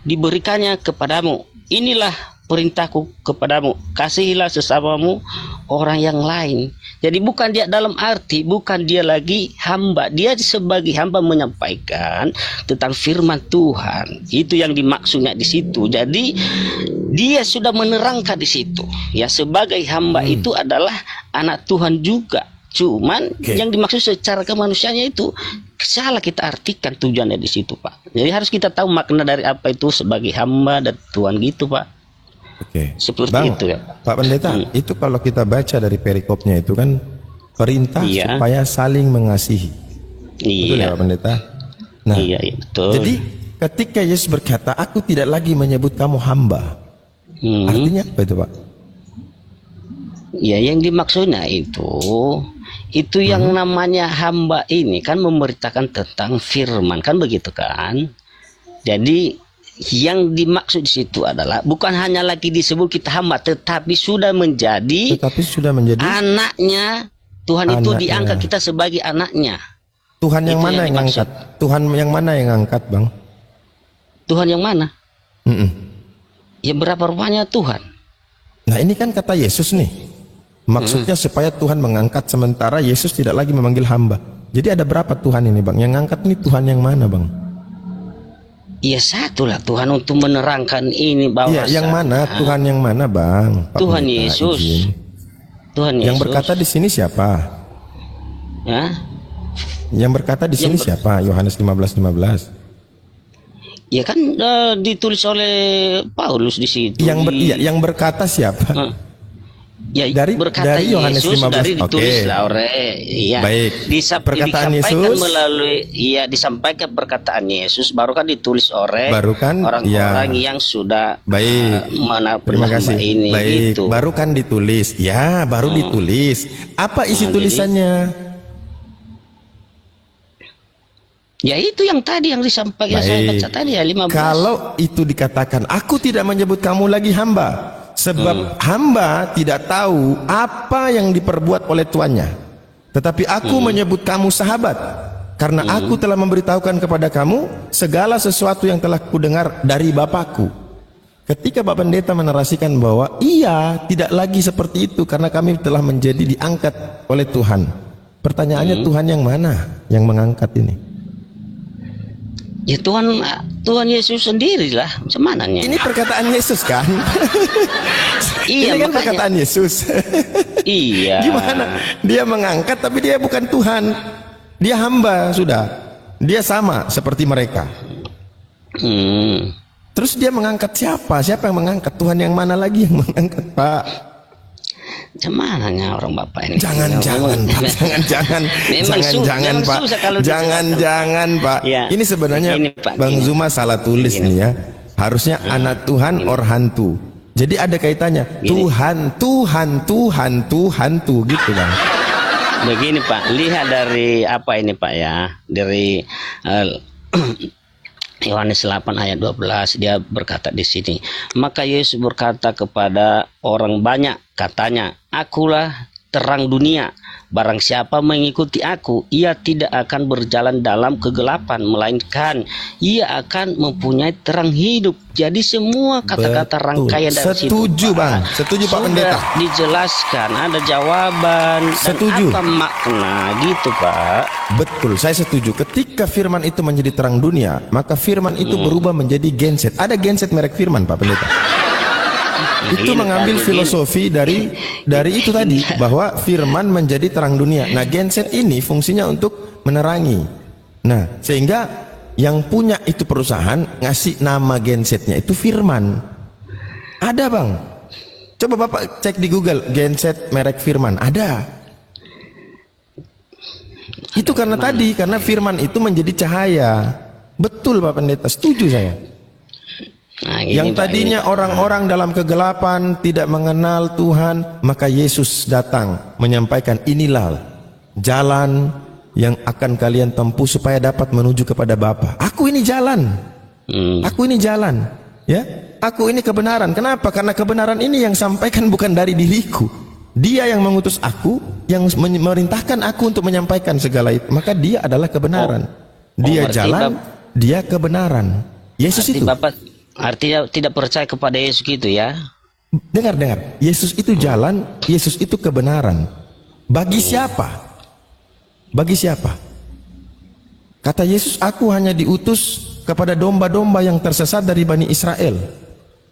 diberikannya kepadamu. Inilah perintahku kepadamu, kasihilah sesamamu orang yang lain. Jadi bukan dia dalam arti, bukan dia lagi hamba, dia sebagai hamba menyampaikan tentang firman Tuhan. Itu yang dimaksudnya di situ. Jadi dia sudah menerangkan di situ. Ya, sebagai hamba itu adalah anak Tuhan juga. Cuman yang dimaksud secara kemanusiaannya itu salah kita artikan tujuannya di situ, Pak. Jadi harus kita tahu makna dari apa itu sebagai hamba dan Tuhan gitu, Pak. Seperti Bang, itu ya, Pak Pendeta. Itu kalau kita baca dari perikopnya itu kan perintah supaya saling mengasihi. Betul ya, Pak Pendeta? Nah, betul. Jadi ketika Yesus berkata, aku tidak lagi menyebut kamu hamba, artinya apa itu, Pak? Ya, yang dimaksudnya itu yang namanya hamba ini kan memberitakan tentang firman, kan begitu kan? Jadi yang dimaksud di situ adalah bukan hanya lagi disebut kita hamba, tetapi sudah menjadi anaknya Tuhan. Itu diangkat kita sebagai anaknya. Tuhan yang mana yang angkat? Tuhan yang mana yang angkat, Bang? Tuhan yang mana? Ya, berapa rupanya Tuhan. Nah, ini kan kata Yesus nih. Maksudnya supaya Tuhan mengangkat, sementara Yesus tidak lagi memanggil hamba. Jadi ada berapa Tuhan ini, Bang? Yang angkat ini Tuhan yang mana, Bang? Ya, satulah Tuhan untuk menerangkan ini bahwa yang mana Tuhan yang mana, Bang? Tuhan Yesus. Tuhan Yesus. Yang berkata di sini siapa? Ya? Yang berkata di sini siapa? Yohanes 15:15. Ya kan ditulis oleh Paulus di situ. Yang berkata siapa? Ya, dari Yohanes 15. Dari ditulis oleh perkataan Yesus melalui disampaikan perkataan Yesus, baru kan ditulis oleh orang-orang yang sudah terima kasih ini. Gitu. Baru kan ditulis. Ya, baru ditulis. Apa isi tulisannya? Ya, itu yang tadi yang disampaikan saya baca tadi ya 15. Kalau itu dikatakan, aku tidak menyebut kamu lagi hamba, sebab hamba tidak tahu apa yang diperbuat oleh tuannya. Tetapi aku menyebut kamu sahabat, karena aku telah memberitahukan kepada kamu segala sesuatu yang telah kudengar dari Bapakku. Ketika Bapak Pendeta menarasikan bahwa tidak lagi seperti itu, karena kami telah menjadi diangkat oleh Tuhan. Pertanyaannya, Tuhan yang mana yang mengangkat ini? Ya, Tuhan Tuhan Yesus sendirilah. Semananya. Ini perkataan Yesus kan? Iya, ini kan makanya. perkataan Yesus. Iya. Gimana? Dia mengangkat tapi dia bukan Tuhan. Dia hamba sudah. Dia sama seperti mereka. Terus dia mengangkat siapa? Siapa yang mengangkat? Tuhan yang mana lagi yang mengangkat, Pak? Semananya orang Bapak ini. Jangan, Pak. Jangan, Pak. Jangan, Pak. Ya. Ini sebenarnya Ini, Pak, Bang ini. Zuma salah tulis nih ya. Harusnya anak Tuhan or hantu. Jadi ada kaitannya. Tuhan gitu, Bang. Begini Pak, lihat dari apa ini Pak ya, dari Yohanes 8 ayat 12 dia berkata di sini, maka Yesus berkata kepada orang banyak, katanya, akulah terang dunia. Barang siapa mengikuti aku, ia tidak akan berjalan dalam kegelapan, melainkan ia akan mempunyai terang hidup. Jadi semua kata-kata rangkaian dari situ, setuju Pak, Bang, setuju Pak Pendeta. Dijelaskan, ada jawaban, setuju. dan apa makna gitu Pak. Betul, saya setuju. Ketika firman itu menjadi terang dunia, maka firman itu berubah menjadi genset. Ada genset merek firman Pak Pendeta. Itu mengambil filosofi dari itu tadi, bahwa firman menjadi terang dunia. Nah, genset ini fungsinya untuk menerangi. Nah, sehingga yang punya itu perusahaan ngasih nama gensetnya itu firman. Ada Bang. Coba Bapak cek di Google genset merek firman, ada. Itu karena tadi, karena firman itu menjadi cahaya. Betul Pak Pendeta, setuju saya. Nah, gini, Yang Pak, tadinya orang-orang dalam kegelapan tidak mengenal Tuhan, maka Yesus datang menyampaikan, inilah jalan yang akan kalian tempuh supaya dapat menuju kepada Bapa. Aku ini jalan. Aku ini jalan, ya. Aku ini kebenaran. Kenapa? Karena kebenaran ini yang sampaikan bukan dari diriku. Dia yang mengutus aku, yang memerintahkan aku untuk menyampaikan segala itu. Maka dia adalah kebenaran. Dia jalan, dia kebenaran. Yesus itu. Bapak artinya tidak percaya kepada Yesus gitu ya? Dengar. Yesus itu jalan, Yesus itu kebenaran. Bagi siapa? Bagi siapa? Kata Yesus, aku hanya diutus kepada domba-domba yang tersesat dari Bani Israel.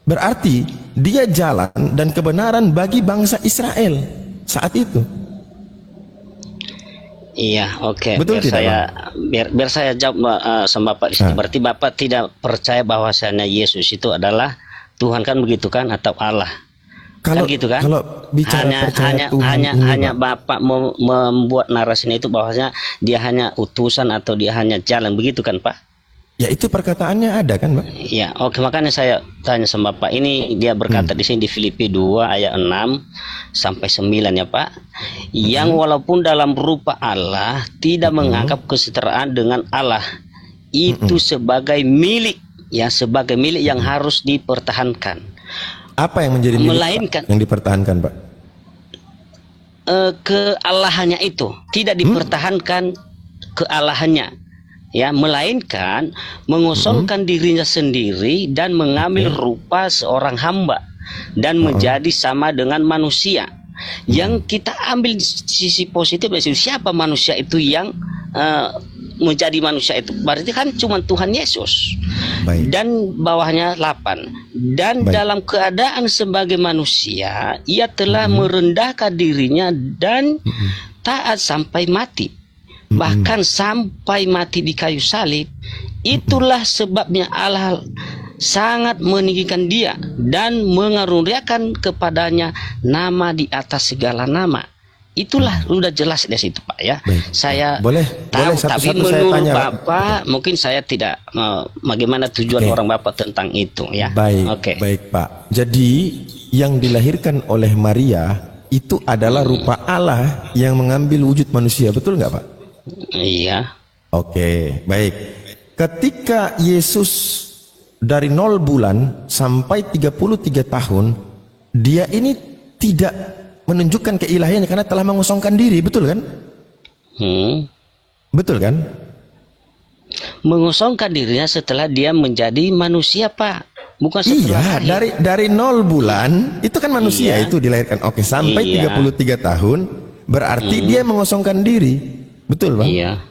Berarti dia jalan dan kebenaran bagi bangsa Israel saat itu. Iya, oke. Betul tidak, Biar saya jawab sama Bapak di sini. Berarti Bapak tidak percaya bahwasanya Yesus itu adalah Tuhan, kan begitu kan, atau Allah? Kalau kan gitu kan? Kalau bicara percaya Tuhan, hanya Bapak membuat narasinya itu bahwasanya dia hanya utusan atau dia hanya jalan, begitu kan Pak? ya itu perkataannya ada kan, Pak? Ya, oke, makanya saya tanya sama Bapak. Ini dia berkata di sini di Filipi 2 ayat 6 sampai 9 ya, Pak. Yang walaupun dalam rupa Allah tidak menganggap kesetaraan dengan Allah itu sebagai milik, ya, sebagai milik yang harus dipertahankan. Apa yang menjadi milik, melainkan Pak, yang dipertahankan, Pak? Kealahannya itu tidak dipertahankan, kealahannya, ya, melainkan mengosongkan dirinya sendiri dan mengambil rupa seorang hamba dan menjadi sama dengan manusia. Yang kita ambil sisi positif, siapa manusia itu yang menjadi manusia itu? Berarti kan cuma Tuhan Yesus. Baik. Dan bawahnya 8. Dan dalam keadaan sebagai manusia, ia telah merendahkan dirinya dan taat sampai mati. Bahkan sampai mati di kayu salib. Itulah sebabnya Allah sangat meninggikan dia dan mengaruniakan kepadanya nama di atas segala nama. Itulah sudah jelas di situ, Pak, ya. Baik. Saya boleh tahu, tapi menurut tanya, Bapak mungkin saya tidak bagaimana tujuan orang Bapak tentang itu, ya. Baik, baik, Pak. Jadi yang dilahirkan oleh Maria itu adalah rupa Allah yang mengambil wujud manusia, betul nggak, Pak? Iya. Oke, baik. Ketika Yesus dari 0 bulan sampai 33 tahun, dia ini tidak menunjukkan keilahiannya karena telah mengosongkan diri, betul kan? Betul kan? Mengosongkan dirinya setelah dia menjadi manusia, Pak. Bukan setelah dari 0 bulan itu kan manusia itu dilahirkan. Oke, sampai 33 tahun berarti dia mengosongkan diri. Betul, Bang? Iya.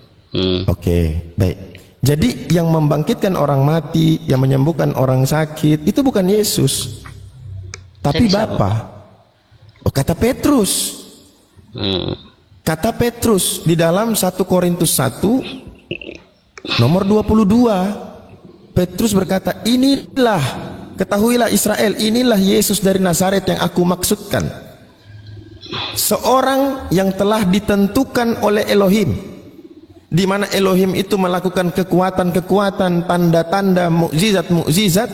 Oke, baik. Jadi yang membangkitkan orang mati, yang menyembuhkan orang sakit, itu bukan Yesus, tapi Bapa. Oh, kata Petrus. Kata Petrus di dalam 1 Korintus 1 nomor 22. Petrus berkata, inilah, ketahuilah Israel, inilah Yesus dari Nazaret yang aku maksudkan. Seorang yang telah ditentukan oleh Elohim, di mana Elohim itu melakukan kekuatan-kekuatan, tanda-tanda, mukjizat-mukjizat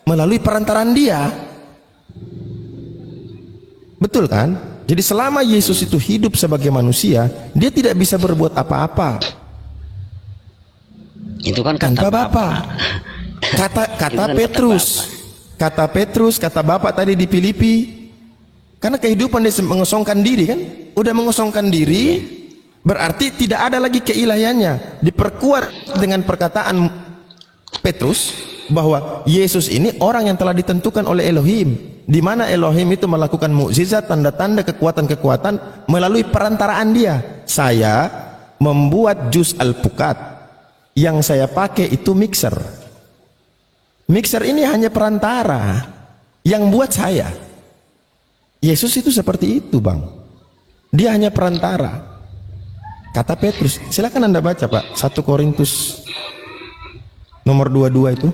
melalui perantaraan Dia. Betul kan? Jadi selama Yesus itu hidup sebagai manusia, Dia tidak bisa berbuat apa-apa. Itu kan tanpa Bapa. Kata Petrus. Kata Petrus, kata Bapak tadi di Filipi. Karena kehidupan dia mengosongkan diri kan? Udah mengosongkan diri, berarti tidak ada lagi keilahiannya. Diperkuat dengan perkataan Petrus bahwa Yesus ini orang yang telah ditentukan oleh Elohim, di mana Elohim itu melakukan mukjizat, tanda-tanda, kekuatan-kekuatan melalui perantaraan Dia. Saya membuat jus alpukat, yang saya pakai itu mixer. Mixer ini hanya perantara yang buat saya. Yesus itu seperti itu, Bang. Dia hanya perantara. Kata Petrus, silakan Anda baca, Pak. 1 Korintus nomor 22 itu.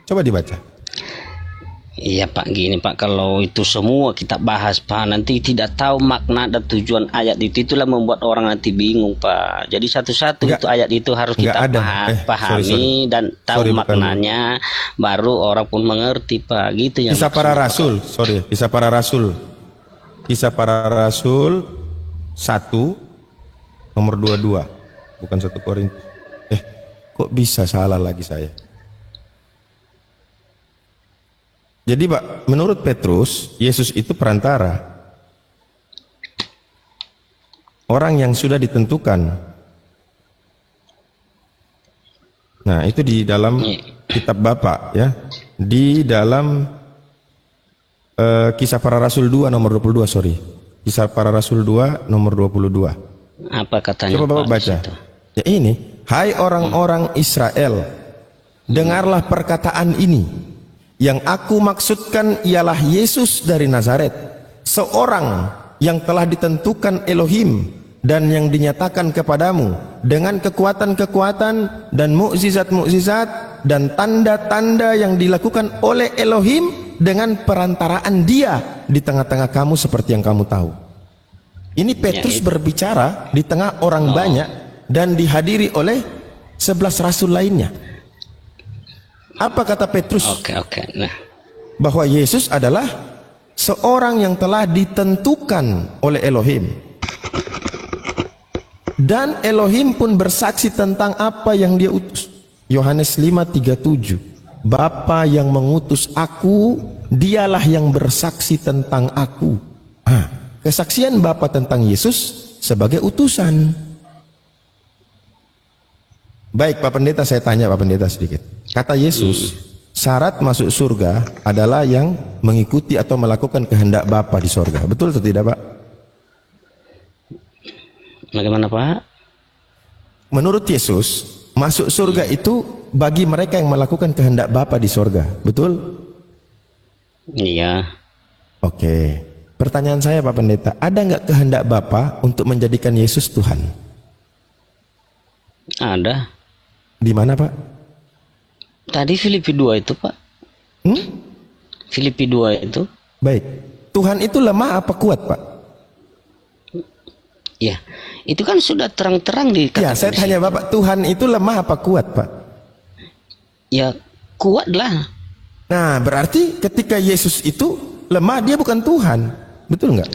Coba dibaca. Iya Pak, gini Pak, kalau itu semua kita bahas Pak, nanti tidak tahu makna dan tujuan ayat itu, itulah membuat orang nanti bingung Pak. Jadi satu-satu itu ayat itu harus kita pahami dan tahu maknanya, baru orang pun mengerti Pak, gitu ya. Kisah para Rasul, Kisah para Rasul. Kisah para Rasul 1 nomor 22, bukan 1 Korintus. Kok bisa salah lagi saya? Jadi Pak, menurut Petrus, Yesus itu perantara. Orang yang sudah ditentukan. Nah, itu di dalam kitab Bapak ya. Di dalam Kisah para Rasul 2 nomor 22, Kisah para Rasul 2 nomor 22. Apa katanya? Coba Bapak baca. Ya ini, hai orang-orang Israel, dengarlah perkataan ini. Yang aku maksudkan ialah Yesus dari Nazaret, seorang yang telah ditentukan Elohim dan yang dinyatakan kepadamu dengan kekuatan-kekuatan dan mukjizat-mukjizat dan tanda-tanda yang dilakukan oleh Elohim dengan perantaraan Dia di tengah-tengah kamu seperti yang kamu tahu. Ini Petrus berbicara di tengah orang banyak dan dihadiri oleh 11 rasul lainnya. Apa kata Petrus? Nah, bahwa Yesus adalah seorang yang telah ditentukan oleh Elohim. Dan Elohim pun bersaksi tentang apa yang Dia utus. Yohanes 5:37. Bapa yang mengutus aku, Dialah yang bersaksi tentang aku. Kesaksian Bapa tentang Yesus sebagai utusan. Baik Pak Pendeta, saya tanya Pak Pendeta sedikit. Kata Yesus, syarat masuk surga adalah yang mengikuti atau melakukan kehendak Bapa di surga. Betul atau tidak Pak? Bagaimana Pak? Menurut Yesus, masuk surga itu bagi mereka yang melakukan kehendak Bapa di surga. Betul? Iya. Oke. Pertanyaan saya Pak Pendeta, ada nggak kehendak Bapa untuk menjadikan Yesus Tuhan? Ada. Di mana Pak? Tadi Filipi 2 itu Pak. Filipi 2 itu. Baik. Tuhan itu lemah apa kuat Pak? Ya, itu kan sudah terang-terang dikatakan. Ya, saya tanya Bapak, Tuhan itu lemah apa kuat Pak? Ya, kuat lah. Nah, berarti ketika Yesus itu lemah, Dia bukan Tuhan. Betul nggak?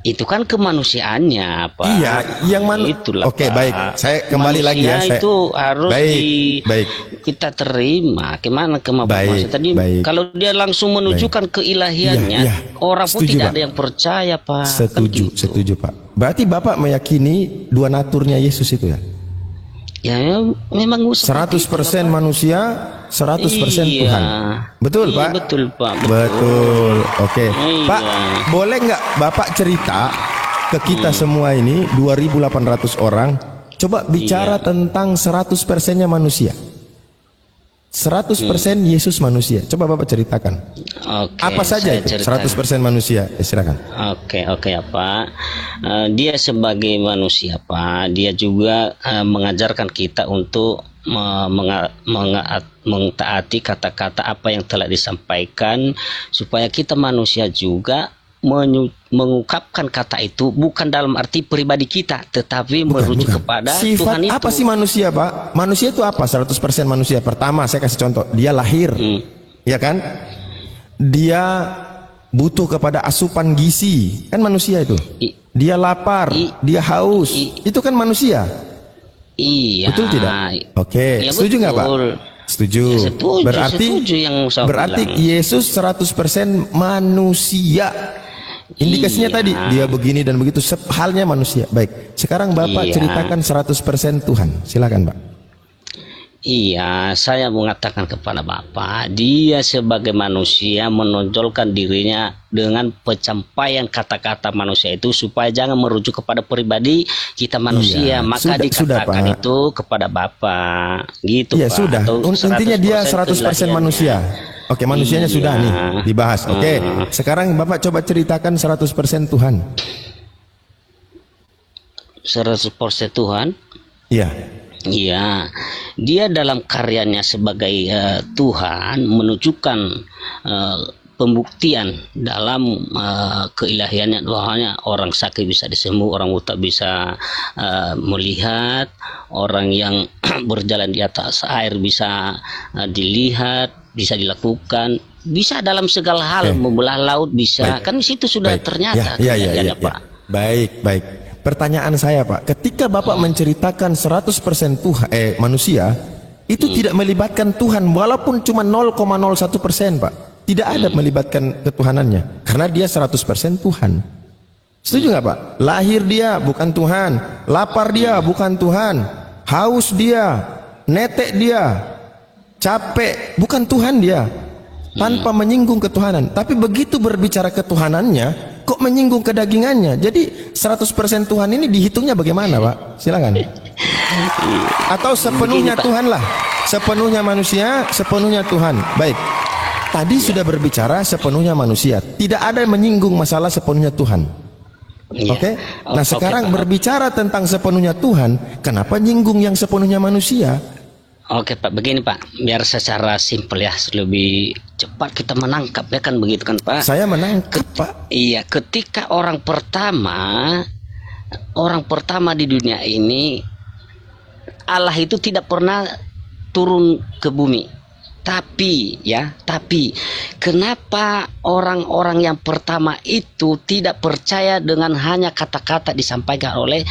Itu kan kemanusiaannya Pak. Iya, yang mana? Itulah, Oke, Pak. baik. Saya kembali lagi ya. Itu harus baik. Kita terima. Kemana kemampuan tadi? Kalau dia langsung menunjukkan keilahiannya, orang pun tidak ada yang percaya Pak. Setuju, kan gitu. Setuju Pak. Berarti Bapak meyakini dua naturnya Yesus itu ya? Ya, memang 100% manusia, 100% Tuhan. Betul Pak? Betul Pak. Betul. Oke. Pak, boleh nggak Bapak cerita ke kita semua ini 2.800 orang Coba bicara tentang 100%-nya manusia. 100% Yesus manusia. Coba Bapak ceritakan. Apa saja itu? 100% manusia. Silakan. Oke ya Pak. Dia sebagai manusia Pak, dia juga mengajarkan kita untuk mentaati kata-kata apa yang telah disampaikan, supaya kita manusia juga mengungkapkan kata itu bukan dalam arti pribadi kita, tetapi merujuk kepada sifat Tuhan itu. Apa sih manusia, Pak? Manusia itu apa? 100% manusia. Pertama, saya kasih contoh. Dia lahir, ya kan? Dia butuh kepada asupan gizi, kan manusia itu. Dia lapar, dia haus, itu kan manusia. Iya. Betul tidak? Oke, setuju nggak Pak? Setuju. Ya, setuju yang saya berarti bilang. Yesus 100% manusia. Indikasinya tadi dia begini dan begitu, halnya manusia. Baik, sekarang Bapak ceritakan 100% Tuhan. Silakan Pak. Iya, saya mengatakan kepada Bapak, dia sebagai manusia menonjolkan dirinya dengan pencapaian kata-kata manusia itu, supaya jangan merujuk kepada pribadi kita manusia. Maka dikatakan itu kepada Bapak. Gitu ya, Pak. Sudah. Intinya dia 100% manusia. Oke, manusianya sudah nih dibahas. Oke, sekarang Bapak coba ceritakan 100% Tuhan. 100% Tuhan? Iya. Iya, dia dalam karyanya sebagai Tuhan menunjukkan pembuktian dalam keilahiannya, bahwa orang sakit bisa disembuh, orang buta bisa melihat, orang yang berjalan di atas air bisa dilihat, bisa dilakukan, bisa dalam segala hal, membelah laut bisa. Kan di situ sudah ternyata ya, Pak. Baik. Pertanyaan saya Pak, ketika Bapak menceritakan 100% Tuhan, manusia, itu tidak melibatkan Tuhan, walaupun cuma 0,01% Pak. Tidak ada melibatkan ketuhanannya, karena dia 100% Tuhan. Setuju nggak Pak? Lahir dia bukan Tuhan, lapar dia bukan Tuhan, haus dia, netek dia, capek bukan Tuhan dia, tanpa menyinggung ketuhanan. Tapi begitu berbicara ketuhanannya, kok menyinggung kedagingannya? Jadi 100% Tuhan ini dihitungnya bagaimana Pak? Silakan. Atau sepenuhnya Tuhan lah, sepenuhnya manusia, sepenuhnya Tuhan. Baik, tadi sudah berbicara sepenuhnya manusia, tidak ada yang menyinggung masalah sepenuhnya Tuhan. Oke? Nah sekarang berbicara tentang sepenuhnya Tuhan, kenapa nyinggung yang sepenuhnya manusia? Oke Pak, begini Pak, biar secara simpel ya, lebih cepat kita menangkap ya, kan begitu kan Pak? Saya menangkap Pak. Iya, ketika orang pertama di dunia ini, Allah itu tidak pernah turun ke bumi. Tapi kenapa orang-orang yang pertama itu tidak percaya dengan hanya kata-kata disampaikan oleh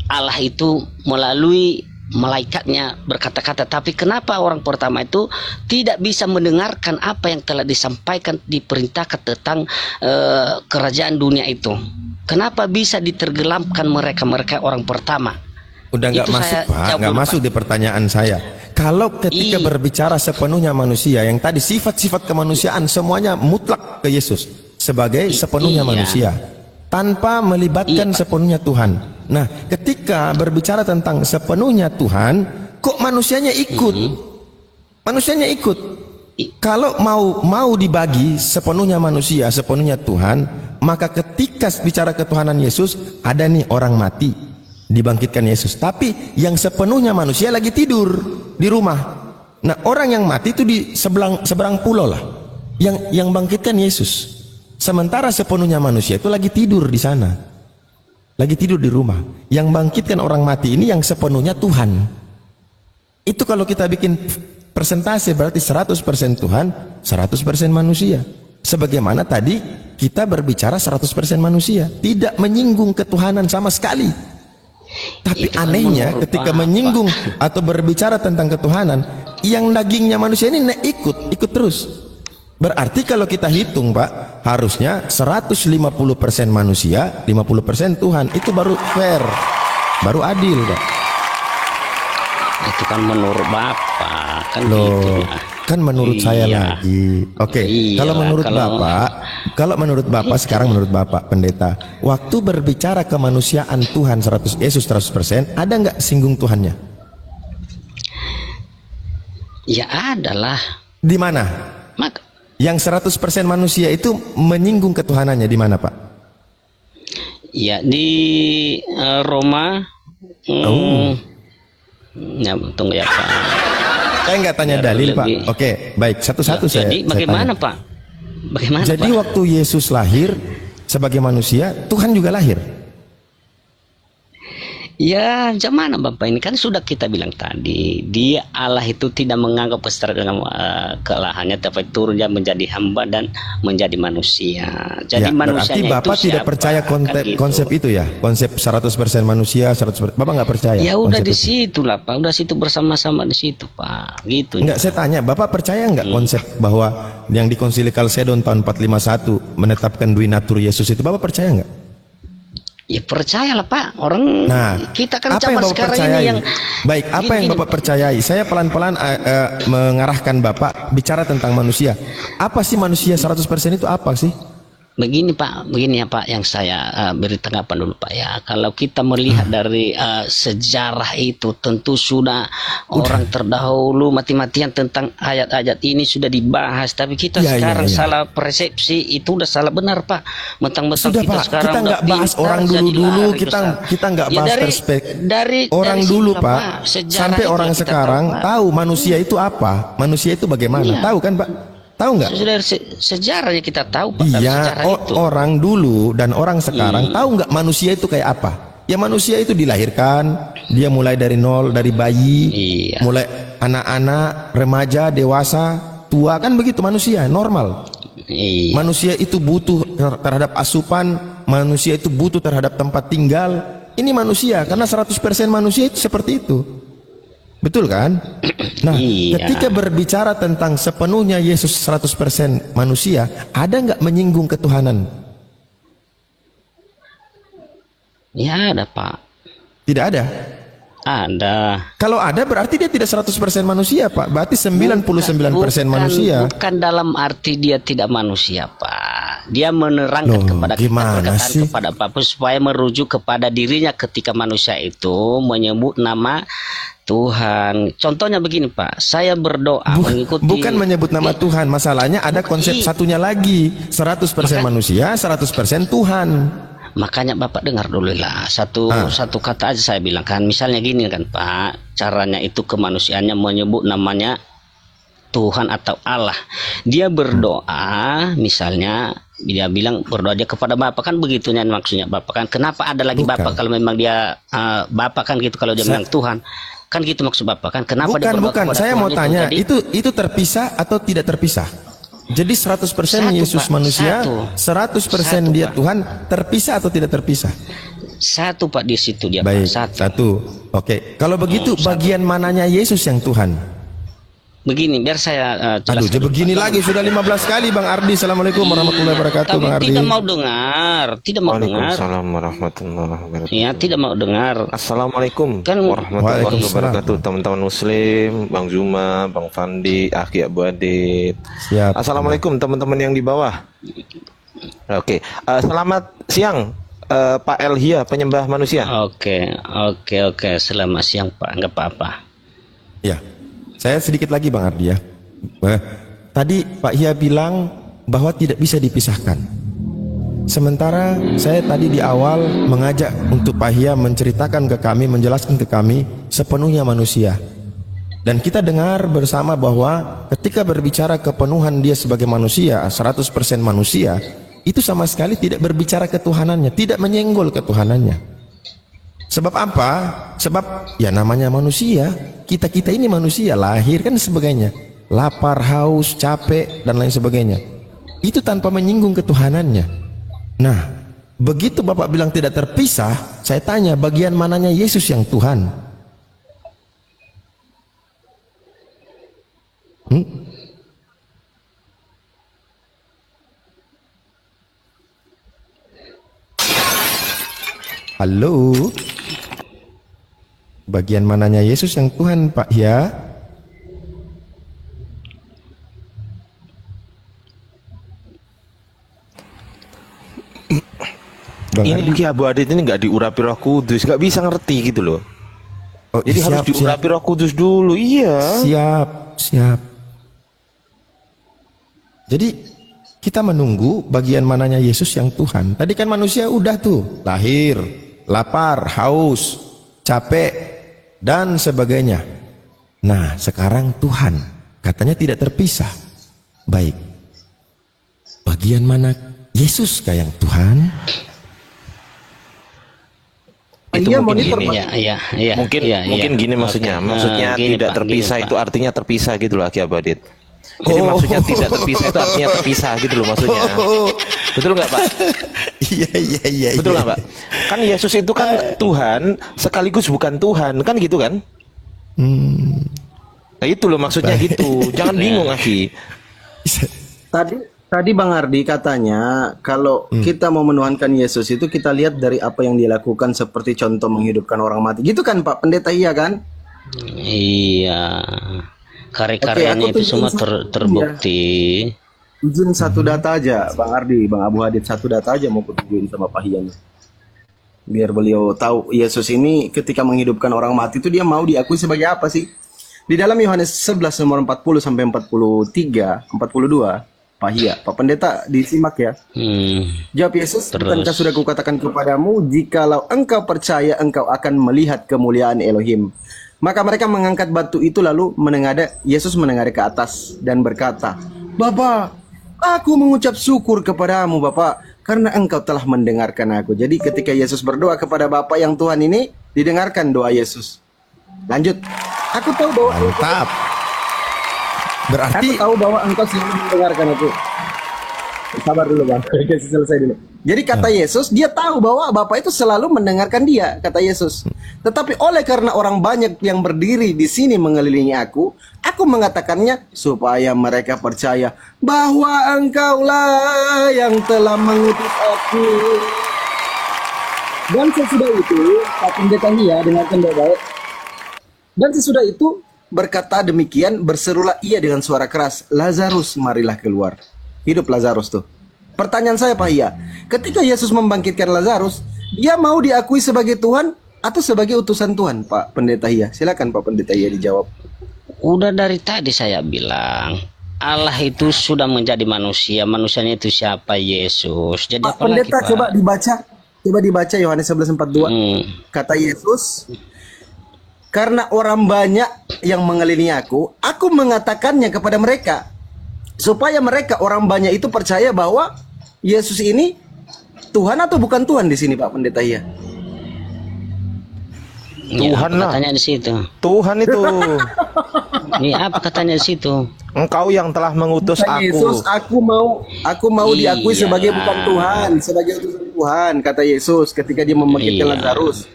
Allah itu melalui malaikatnya berkata-kata, tapi kenapa orang pertama itu tidak bisa mendengarkan apa yang telah disampaikan, diperintahkan tentang kerajaan dunia itu? Kenapa bisa ditergelamkan mereka orang pertama? Udah nggak masuk Pak, nggak masuk di pertanyaan saya. Kalau ketika berbicara sepenuhnya manusia, yang tadi sifat-sifat kemanusiaan semuanya mutlak ke Yesus sebagai sepenuhnya manusia, tanpa melibatkan sepenuhnya Tuhan. Nah, ketika berbicara tentang sepenuhnya Tuhan, kok manusianya ikut? Manusianya ikut. Kalau mau dibagi sepenuhnya manusia, sepenuhnya Tuhan, maka ketika bicara ketuhanan Yesus, ada nih orang mati, dibangkitkan Yesus. Tapi yang sepenuhnya manusia lagi tidur di rumah. Nah, orang yang mati itu di seberang pulau lah. Yang bangkitkan Yesus. Sementara sepenuhnya manusia itu lagi tidur di sana. Lagi tidur di rumah. Yang bangkitkan orang mati ini yang sepenuhnya Tuhan. Itu kalau kita bikin persentase berarti 100% Tuhan, 100% manusia. Sebagaimana tadi kita berbicara 100% manusia, tidak menyinggung ketuhanan sama sekali. Tapi anehnya ketika menyinggung atau berbicara tentang ketuhanan, yang dagingnya manusia ini ikut terus. Berarti kalau kita hitung Pak, harusnya 150% manusia, 50% Tuhan. Itu baru fair, baru adil Pak. Itu kan menurut Bapak kan loh, gitu. Kan menurut saya lagi. Oke, kalau menurut Bapak Kalau menurut Bapak sekarang, menurut Bapak pendeta, waktu berbicara kemanusiaan Tuhan 100, Yesus 100%, ada nggak singgung Tuhannya? Ya adalah. Di mana? Maka Yang 100% manusia itu menyinggung ketuhanannya di mana, Pak? ya di Roma. Ya, tunggu ya Pak. Saya nggak tanya Biar dalil, Pak. lebih. Oke, baik. Satu-satu Jadi saya bagaimana tanya. Pak? Bagaimana Jadi Pak? waktu Yesus lahir sebagai manusia, Tuhan juga lahir. Ya, gimana Bapak, ini kan sudah kita bilang tadi, dia Allah itu tidak menganggap kelahannya, tapi turun dia menjadi hamba dan menjadi manusia. Jadi Ya, manusianya berarti Bapak itu tidak siapa? percaya Kan gitu. konsep itu ya? Konsep 100% manusia, 100%. Bapak nggak percaya? Ya udah konsep di itu? situ lah Pak, udah situ bersama-sama di situ Pak, gitu. Enggak, saya tanya, Bapak percaya nggak konsep bahwa yang di Konsili Kalsedon tahun 451 menetapkan dui natur Yesus itu, Bapak percaya nggak? Ya percayalah Pak, orang kita kan apa yang zaman Bapak sekarang percayai? ini yang Baik, apa yang gini, Bapak percayai? Saya pelan-pelan mengarahkan Bapak bicara tentang manusia. Apa sih manusia 100% itu apa sih? begini Pak, begini ya Pak, yang saya beri tanggapan dulu Pak ya. Kalau kita melihat dari sejarah itu, tentu sudah orang terdahulu mati-matian tentang ayat-ayat ini sudah dibahas. Tapi kita sekarang salah persepsi, itu udah salah benar Pak. Mentang-mentang Sudah kita Pak, sekarang kita nggak bahas orang dulu-dulu, kita nggak bahas perspektif orang dulu Pak. Sampai orang sekarang tahu manusia itu apa, manusia itu bagaimana, tahu kan Pak? Tahu nggak? Dari sejarahnya kita tahu Pak. Iya, orang dulu dan orang sekarang tahu nggak manusia itu kayak apa? Ya manusia itu dilahirkan, dia mulai dari nol, dari bayi, mulai anak-anak, remaja, dewasa, tua, kan begitu manusia, normal. Manusia itu butuh terhadap asupan, manusia itu butuh terhadap tempat tinggal. Ini manusia, karena 100% manusia itu seperti itu. Betul kan? Nah, ketika berbicara tentang sepenuhnya Yesus 100% manusia, ada nggak menyinggung ketuhanan? Ya ada Pak. Tidak ada? Ada. Kalau ada berarti dia tidak 100% manusia Pak. Berarti 99% manusia. Bukan dalam arti dia tidak manusia Pak. Dia menerangkan kepada kita, kepada Bapak supaya merujuk kepada dirinya ketika manusia itu menyebut nama Tuhan. Contohnya begini Pak, saya berdoa mengikuti. Bukan menyebut nama Tuhan, masalahnya ada konsep satunya lagi, 100% manusia, 100% Tuhan. Makanya Bapak dengar dulu lah, satu kata aja saya bilang kan, misalnya gini kan Pak, caranya itu kemanusiaannya menyebut namanya Tuhan atau Allah. Dia berdoa, misalnya dia bilang berdoa dia kepada Bapak, kan begitunya maksudnya Bapak kan. Kenapa ada lagi Bapak kalau memang dia Bapak kan gitu, kalau dia bilang Tuhan. Kan gitu maksud Bapak kan. Kenapa bukan. Saya mau tanya, itu terpisah atau tidak terpisah? Jadi 100% Yesus Pak, manusia, 100% dia Tuhan, terpisah atau tidak terpisah? Satu Pak di situ dia. Baik, Pak, satu. Oke. Kalau begitu bagian mananya Yesus yang Tuhan? Begini, biar saya jelaskan. Begini lagi sudah 15 kali Bang Ardi. Assalamualaikum warahmatullahi wabarakatuh Bang Ardi. Tidak mau dengar, tidak mau dengar. Waalaikumsalam warahmatullahi wabarakatuh. Ya, tidak mau dengar. Assalamualaikum warahmatullahi wabarakatuh, teman-teman muslim, Bang Zuma, Bang Fandi, Aki Abu Adit. Siap. Assalamualaikum teman-teman yang di bawah. Oke, selamat siang Pak Elhia, penyembah manusia. Oke. Selamat siang Pak, enggak apa-apa. Ya. Saya sedikit lagi Bang Ardi ya. Tadi Pak Hia bilang bahwa tidak bisa dipisahkan. Sementara saya tadi di awal mengajak untuk Pak Hia menceritakan ke kami, menjelaskan ke kami sepenuhnya manusia. Dan kita dengar bersama bahwa ketika berbicara kepenuhan dia sebagai manusia, 100% manusia, itu sama sekali tidak berbicara ketuhanannya, tidak menyenggol ketuhanannya. Sebab apa? Sebab ya namanya manusia, kita ini manusia, lahir kan sebagainya, lapar, haus, capek dan lain sebagainya. Itu tanpa menyinggung ketuhanannya. Nah, begitu Bapak bilang tidak terpisah, saya tanya bagian mananya Yesus yang Tuhan? Halo? Bagian mananya Yesus yang Tuhan Pak ya? ini Ki Abu Adit ini nggak diurapi Roh Kudus, nggak bisa ngerti gitu loh. Oh, jadi harus diurapi Roh Kudus dulu. Iya. Siap. Jadi kita menunggu bagian mananya Yesus yang Tuhan. Tadi kan manusia udah tuh lahir, lapar, haus, capek dan sebagainya. Nah, sekarang Tuhan katanya tidak terpisah. Baik. Bagian mana Yesus kah yang Tuhan? Itu Iya, mungkin monitor, gini. Iya. Mungkin gini maksudnya. Oke. Maksudnya Gini, tidak Pak, terpisah gini, itu Pak. artinya terpisah gitu loh Ki Abu Adit. Jadi maksudnya tidak terpisah itu artinya terpisah gitu loh maksudnya. Betul nggak Pak? Iya. Betul nggak Pak? Kan Yesus itu kan Tuhan sekaligus bukan Tuhan kan gitu kan? Nah itu loh maksudnya gitu. Jangan bingung Aki. Tadi Bang Ardi katanya kalau kita mau menuhankan Yesus itu kita lihat dari apa yang dilakukan, seperti contoh menghidupkan orang mati. Gitu kan Pak Pendeta, iya kan? Iya. Karya-karyanya itu semua terbukti. Izin satu data aja Bang Ardi, Bang Abu Hadid, satu data aja mau kutujuin sama Pak Hian. Biar beliau tahu Yesus ini ketika menghidupkan orang mati itu dia mau diakui sebagai apa sih? Di dalam Yohanes 11 nomor 40 sampai 42, Pak Hia, Pak Pendeta disimak ya. Jawab Yesus, bukankah sudah kukatakan kepadamu, jikalau engkau percaya engkau akan melihat kemuliaan Elohim. Maka mereka mengangkat batu itu lalu Yesus menengadah ke atas dan berkata, Bapa, aku mengucap syukur kepadamu Bapa, karena engkau telah mendengarkan aku. Jadi ketika Yesus berdoa kepada Bapa yang Tuhan ini, didengarkan doa Yesus. Lanjut. Aku tahu bahwa Mantap. Berarti aku tahu bahwa engkau selalu mendengarkan aku. Sabar dulu Bang, kasih selesai dulu. Jadi kata Yesus, dia tahu bahwa Bapa itu selalu mendengarkan dia, kata Yesus. Tetapi oleh karena orang banyak yang berdiri di sini mengelilingi aku mengatakannya supaya mereka percaya bahwa engkaulah yang telah mengutus aku. Dan sesudah itu, Pak Pendeta Hia dengarkan baik-baik. Dan sesudah itu berkata demikian, berserulah ia dengan suara keras, Lazarus, marilah keluar. Hidup Lazarus tuh. Pertanyaan saya Pak Hia, ketika Yesus membangkitkan Lazarus, dia mau diakui sebagai Tuhan atau sebagai utusan Tuhan, Pak Pendeta Hia? Silakan Pak Pendeta Hia dijawab. Udah dari tadi saya bilang, Allah itu sudah menjadi manusia. Manusianya itu siapa? Yesus. Jadi Pak Pendeta, coba dibaca Yohanes 11:42. Kata Yesus, karena orang banyak yang mengelilingi aku mengatakannya kepada mereka, supaya mereka orang banyak itu percaya bahwa Yesus ini Tuhan atau bukan Tuhan di sini, Pak Pendeta Hia? Tuhan lah. Katanya di situ. Tuhan itu. Ini apa katanya di situ? Engkau yang telah mengutus Kata aku. Yesus, aku mau diakui sebagai bukan Tuhan, sebagai utusan Tuhan, kata Yesus ketika dia membangkitkan Lazarus.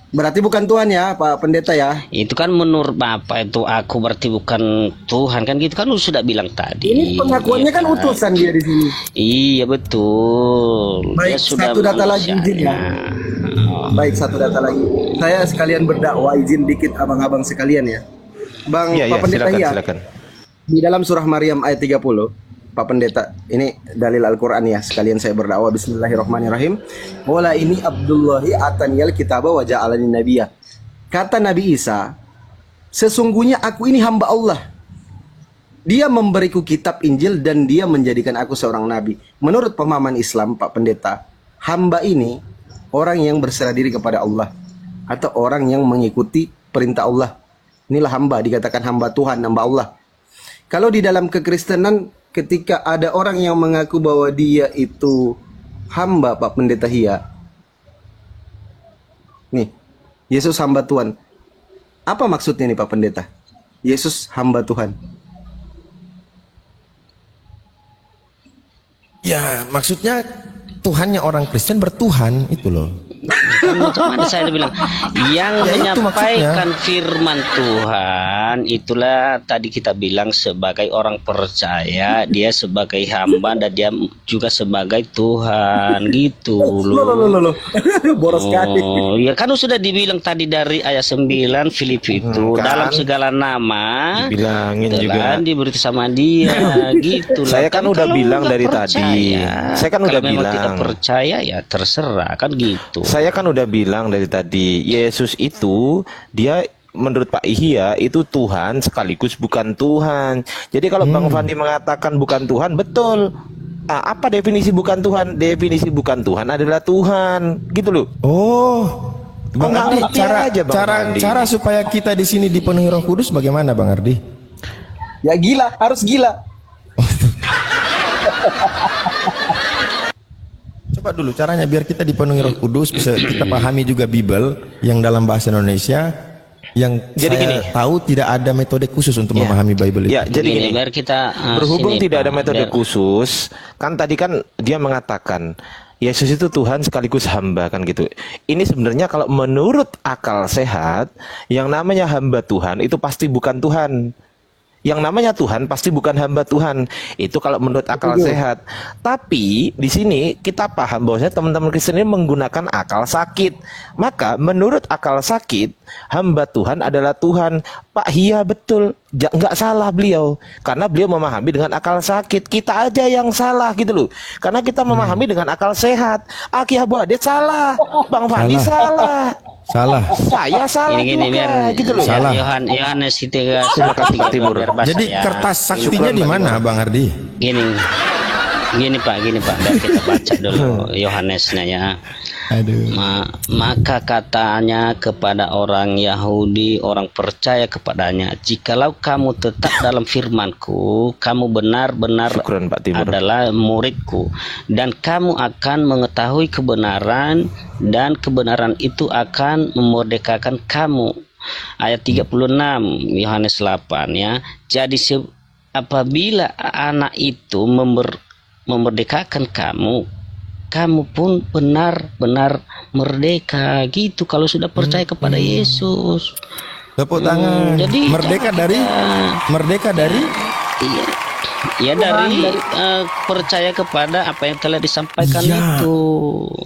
Berarti bukan Tuhan ya, Pak Pendeta ya? Itu kan menurut Bapak itu aku berarti bukan Tuhan kan gitu kan lu sudah bilang tadi. Ini pengakuannya kan utusan dia di sini. Iya betul. Baik, Dia sudah satu data lagi izin ya. Baik, satu data lagi. Saya sekalian berdakwah, izin dikit abang-abang sekalian ya. Bang Ya, Pak Pendeta Hia. silakan. Di dalam surah Maryam ayat 30, Pak Pendeta, ini dalil Al-Quran ya, sekalian saya berdakwah. Bismillahirrahmanirrahim. Wala ini Abdullahi ataniyal kitaba wa ja'alani nabiyya. Kata Nabi Isa, sesungguhnya aku ini hamba Allah. Dia memberiku kitab Injil dan dia menjadikan aku seorang nabi. Menurut pemahaman Islam, Pak Pendeta, hamba ini orang yang berserah diri kepada Allah atau orang yang mengikuti perintah Allah. Inilah hamba, dikatakan hamba Tuhan, hamba Allah. Kalau di dalam kekristenan, ketika ada orang yang mengaku bahwa dia itu hamba, Pak Pendeta Hia, nih, Yesus hamba Tuhan. Apa maksudnya nih Pak Pendeta? Yesus hamba Tuhan. ya maksudnya Tuhannya orang Kristen bertuhan itu loh. Mana saya bilang yang Ya, itu menyampaikan firman Tuhan itulah tadi kita bilang sebagai orang percaya, dia sebagai hamba dan dia juga sebagai Tuhan gitu loh. Boros sekali. Oh, ya kan sudah dibilang tadi dari ayat 9 Filipi itu Kan? dalam segala nama Bilangin telah juga. diberi sama dia gitu loh. Saya kan udah kalau bilang nggak dari tadi. Saya kan kalau udah memang bilang. tidak percaya ya terserah kan gitu. Saya kan udah bilang dari tadi, Yesus itu dia menurut Pak Ihya itu Tuhan sekaligus bukan Tuhan. Jadi kalau Bang Fandi mengatakan bukan Tuhan, betul. Apa definisi bukan Tuhan? Definisi bukan Tuhan adalah Tuhan, gitu loh. Oh, Bang nggak Ardi, ngerti aja, Bang Fandi? cara supaya kita di sini dipenuhi Roh Kudus bagaimana, Bang Ardi? Ya gila, harus gila. Coba dulu caranya biar kita dipenuhi Roh Kudus, bisa kita pahami juga Bible yang dalam bahasa Indonesia, yang Jadi saya gini. tahu tidak ada metode khusus untuk Ya. memahami Bible itu. Ya, jadi Gini, gini. biar kita Berhubung sini, tidak ada Pak, metode biar- khusus, kan tadi kan dia mengatakan Yesus itu Tuhan sekaligus hamba kan gitu. Ini sebenarnya kalau menurut akal sehat, yang namanya hamba Tuhan itu pasti bukan Tuhan. Yang namanya Tuhan pasti bukan hamba Tuhan. Itu kalau menurut akal sehat. Tapi di sini kita paham bahwasanya teman-teman Kristen ini menggunakan akal sakit. Maka menurut akal sakit, hamba Tuhan adalah Tuhan. Pak Hia betul, nggak salah beliau. Karena beliau memahami dengan akal sakit. Kita aja yang salah gitu loh. Karena kita memahami dengan akal sehat. Aki Abu Adet salah, Bang Fandi salah. Salah. Saya salah Gini juga, biar gitu loh. Salah. Yohanes ketiga Timur. Jadi kertas saktinya di mana, Bang Ardi? gini Pak dan kita baca dulu Yohanesnya ya. Aduh. Maka katanya kepada orang Yahudi, orang percaya kepadanya, jikalau kamu tetap dalam firmanku, kamu benar-benar Syukran, Pak Timur. adalah muridku, dan kamu akan mengetahui kebenaran, dan kebenaran itu akan memerdekakan kamu. Ayat 36 Yohanes 8 ya. Jadi apabila anak itu memerdekakan kamu, kamu pun benar-benar merdeka gitu kalau sudah percaya kepada Yesus. Tepuk tangan. Jadi merdeka dari Iya. Ya dari percaya kepada apa yang telah disampaikan Ya. itu.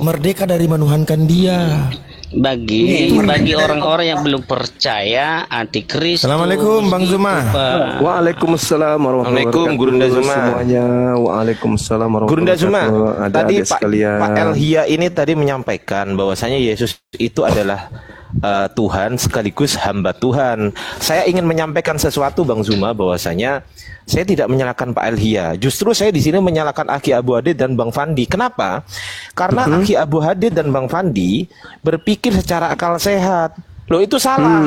merdeka dari menuhankan Dia. Bagi orang-orang yang belum percaya antikristus. Assalamualaikum, Bang Zuma. Pak. Waalaikumsalam warahmatullahi Waalaikum, wabarakatuh. Gurunda Zuma. Semuanya. Waalaikumsalam Gurunda warahmatullahi Zuma, wabarakatuh. tadi Adik-adik sekalian. Pak Elhia ini tadi menyampaikan bahwasanya Yesus itu adalah Tuhan sekaligus hamba Tuhan. Saya ingin menyampaikan sesuatu, Bang Zuma, bahwasanya saya tidak menyalahkan Pak Elhia. Justru saya di sini menyalahkan Aki Abu Hadid dan Bang Fandi. Kenapa? Karena Aki Abu Hadid dan Bang Fandi berpikir secara akal sehat. Loh, itu salah.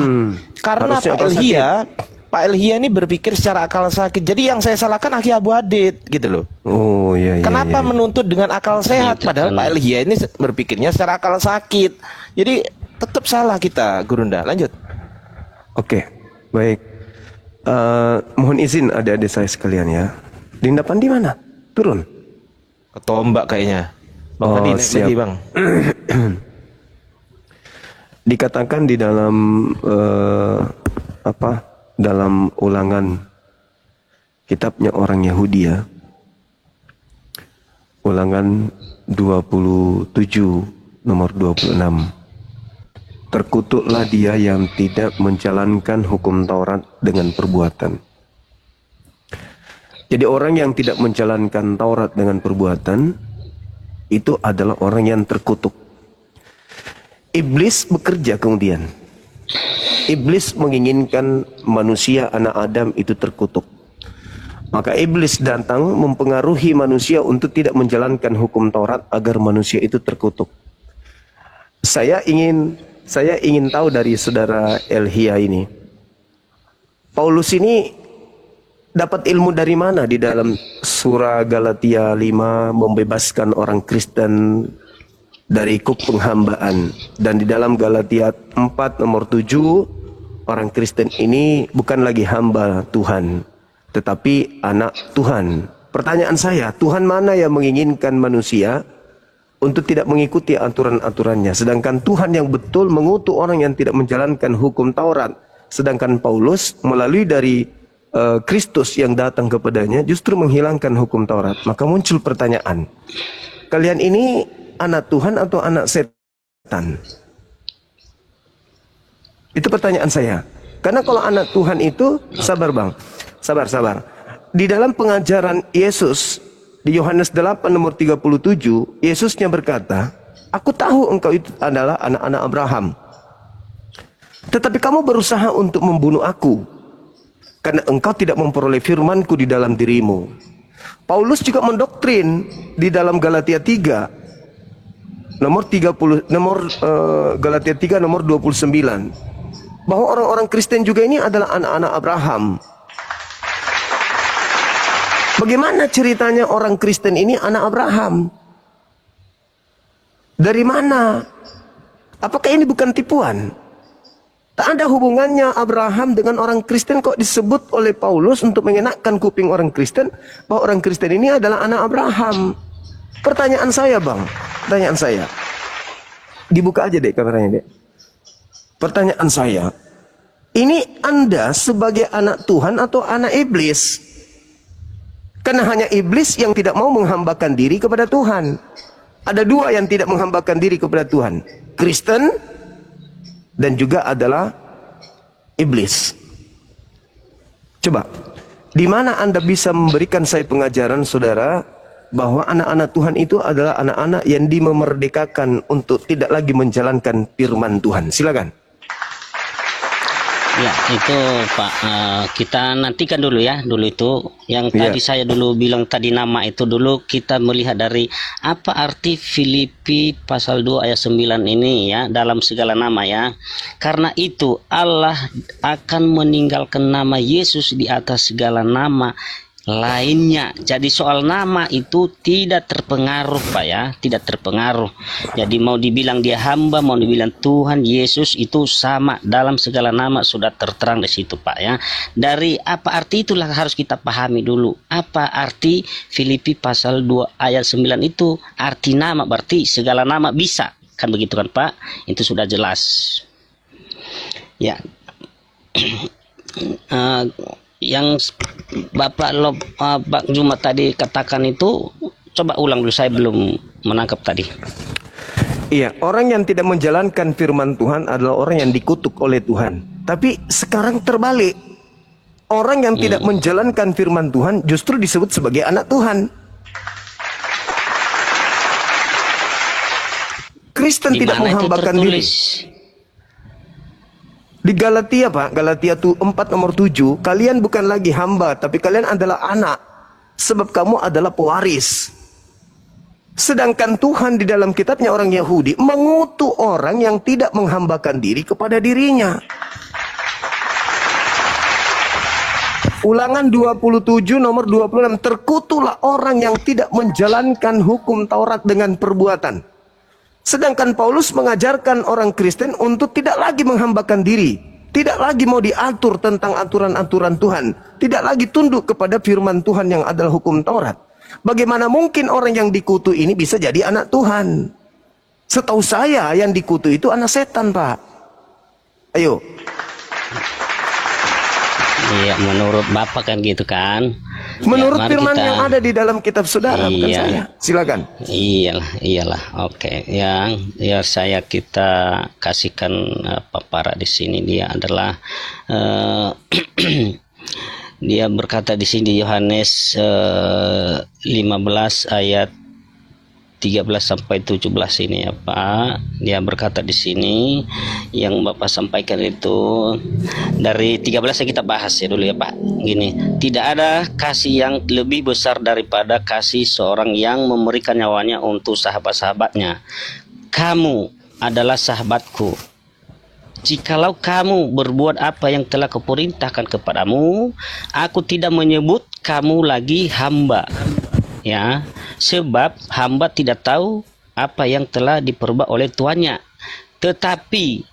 Karena Harusnya Pak akal Elhia ini berpikir secara akal sakit. Jadi yang saya salahkan Aki Abu Hadid gitu loh. Oh iya. Kenapa menuntut dengan akal sehat padahal Pak Elhia ini berpikirnya secara akal sakit. Jadi tetap salah kita, Gurunda. Lanjut. Oke, baik. Mohon izin adik-adik saya sekalian ya. Dinda Pandi mana? Turun. Ketombak kayaknya. Bang Oh, Fandi naik siap. lagi, Bang. Dikatakan di dalam dalam ulangan kitabnya orang Yahudi ya. Ulangan 27 nomor 26. Terkutuklah dia yang tidak menjalankan hukum Taurat dengan perbuatan. Jadi orang yang tidak menjalankan Taurat dengan perbuatan itu adalah orang yang terkutuk. Iblis bekerja kemudian. Iblis menginginkan manusia anak Adam itu terkutuk. Maka iblis datang mempengaruhi manusia untuk tidak menjalankan hukum Taurat agar manusia itu terkutuk. Saya ingin tahu dari saudara Elhia ini. Paulus ini dapat ilmu dari mana di dalam surah Galatia 5 membebaskan orang Kristen dari kuk penghambaan, dan di dalam Galatia 4 nomor 7 orang Kristen ini bukan lagi hamba Tuhan tetapi anak Tuhan. Pertanyaan saya, Tuhan mana yang menginginkan manusia untuk tidak mengikuti aturan-aturannya. Sedangkan Tuhan yang betul mengutuk orang yang tidak menjalankan hukum Taurat. Sedangkan Paulus melalui dari Kristus yang datang kepadanya justru menghilangkan hukum Taurat. Maka muncul pertanyaan, kalian ini anak Tuhan atau anak setan? Itu pertanyaan saya. Karena kalau anak Tuhan itu, sabar bang, sabar. Di dalam pengajaran Yesus di Yohanes 8 nomor 37, Yesusnya berkata, aku tahu engkau itu adalah anak-anak Abraham, tetapi kamu berusaha untuk membunuh aku, karena engkau tidak memperoleh firmanku di dalam dirimu. Paulus juga mendoktrin di dalam Galatia 3 Galatia 3 nomor 29 bahwa orang-orang Kristen juga ini adalah anak-anak Abraham. Bagaimana ceritanya orang Kristen ini anak Abraham? Dari mana? Apakah ini bukan tipuan? Tak ada hubungannya Abraham dengan orang Kristen, kok disebut oleh Paulus untuk mengenakkan kuping orang Kristen bahwa orang Kristen ini adalah anak Abraham. Pertanyaan saya bang, pertanyaan saya. Dibuka aja deh kameranya deh. Pertanyaan saya, ini Anda sebagai anak Tuhan atau anak iblis? Karena hanya iblis yang tidak mau menghambakan diri kepada Tuhan. Ada dua yang tidak menghambakan diri kepada Tuhan, Kristen dan juga adalah iblis. Coba, di mana Anda bisa memberikan saya pengajaran saudara bahwa anak-anak Tuhan itu adalah anak-anak yang dimerdekakan untuk tidak lagi menjalankan firman Tuhan? Silakan. Ya, itu Pak, kita nantikan dulu ya, dulu itu yang tadi saya dulu bilang tadi nama itu dulu kita melihat dari apa arti Filipi pasal 2 ayat 9 ini ya, dalam segala nama ya. Karena itu Allah akan meninggalkan nama Yesus di atas segala nama lainnya. Jadi soal nama itu tidak terpengaruh Pak ya, tidak terpengaruh. Jadi mau dibilang dia hamba, mau dibilang Tuhan Yesus, itu sama dalam segala nama, sudah terterang di situ Pak ya. Dari apa arti itulah harus kita pahami dulu. Apa arti Filipi pasal 2 ayat 9 itu? Arti nama berarti segala nama bisa, kan begitu kan Pak? Itu sudah jelas. Ya. Yang Bapak Jumat tadi katakan itu, coba ulang dulu, saya belum menangkap tadi. Iya, orang yang tidak menjalankan firman Tuhan adalah orang yang dikutuk oleh Tuhan. Tapi sekarang terbalik, orang yang tidak menjalankan firman Tuhan justru disebut sebagai anak Tuhan. Kristen tidak menghambakan diri. Di Galatia Pak, Galatia 4 nomor 7, kalian bukan lagi hamba, tapi kalian adalah anak, sebab kamu adalah pewaris. Sedangkan Tuhan di dalam kitabnya orang Yahudi mengutuk orang yang tidak menghambakan diri kepada dirinya. Ulangan 27 nomor 26, terkutuklah orang yang tidak menjalankan hukum Taurat dengan perbuatan. Sedangkan Paulus mengajarkan orang Kristen untuk tidak lagi menghambakan diri, tidak lagi mau diatur tentang aturan-aturan Tuhan, tidak lagi tunduk kepada firman Tuhan yang adalah hukum Taurat. Bagaimana mungkin orang yang dikutuk ini bisa jadi anak Tuhan? Setahu saya yang dikutuk itu anak setan Pak. Ayo. Iya, menurut Bapak kan gitu kan. Menurut ya, firman yang ada di dalam kitab saudara, bukan saya. Silakan. Iyalah, oke. Yang saya kita kasihkan paparan di sini dia adalah dia berkata di sini Yohanes 15 ayat 13 sampai 17 ini ya Pak. Dia berkata di sini yang Bapak sampaikan itu dari 13 kita bahas ya dulu ya Pak. Gini, tidak ada kasih yang lebih besar daripada kasih seorang yang memberikan nyawanya untuk sahabat-sahabatnya. Kamu adalah sahabatku jikalau kamu berbuat apa yang telah kuperintahkan kepadamu. Aku tidak menyebut kamu lagi hamba, ya, sebab hamba tidak tahu apa yang telah diperbuat oleh tuannya. Tetapi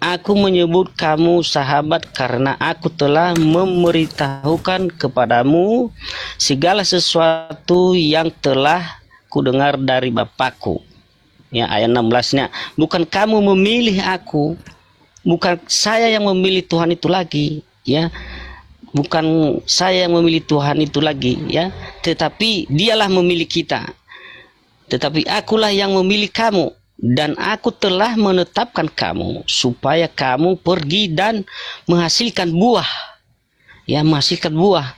aku menyebut kamu sahabat karena aku telah memberitahukan kepadamu segala sesuatu yang telah kudengar dari Bapakku. Ya, ayat 16-nya, bukan kamu memilih aku, bukan saya yang memilih Tuhan itu lagi, ya. Bukan saya yang memilih Tuhan itu lagi, ya, tetapi Dialah memilih kita. Tetapi akulah yang memilih kamu, dan aku telah menetapkan kamu supaya kamu pergi dan menghasilkan buah. Ya, menghasilkan buah.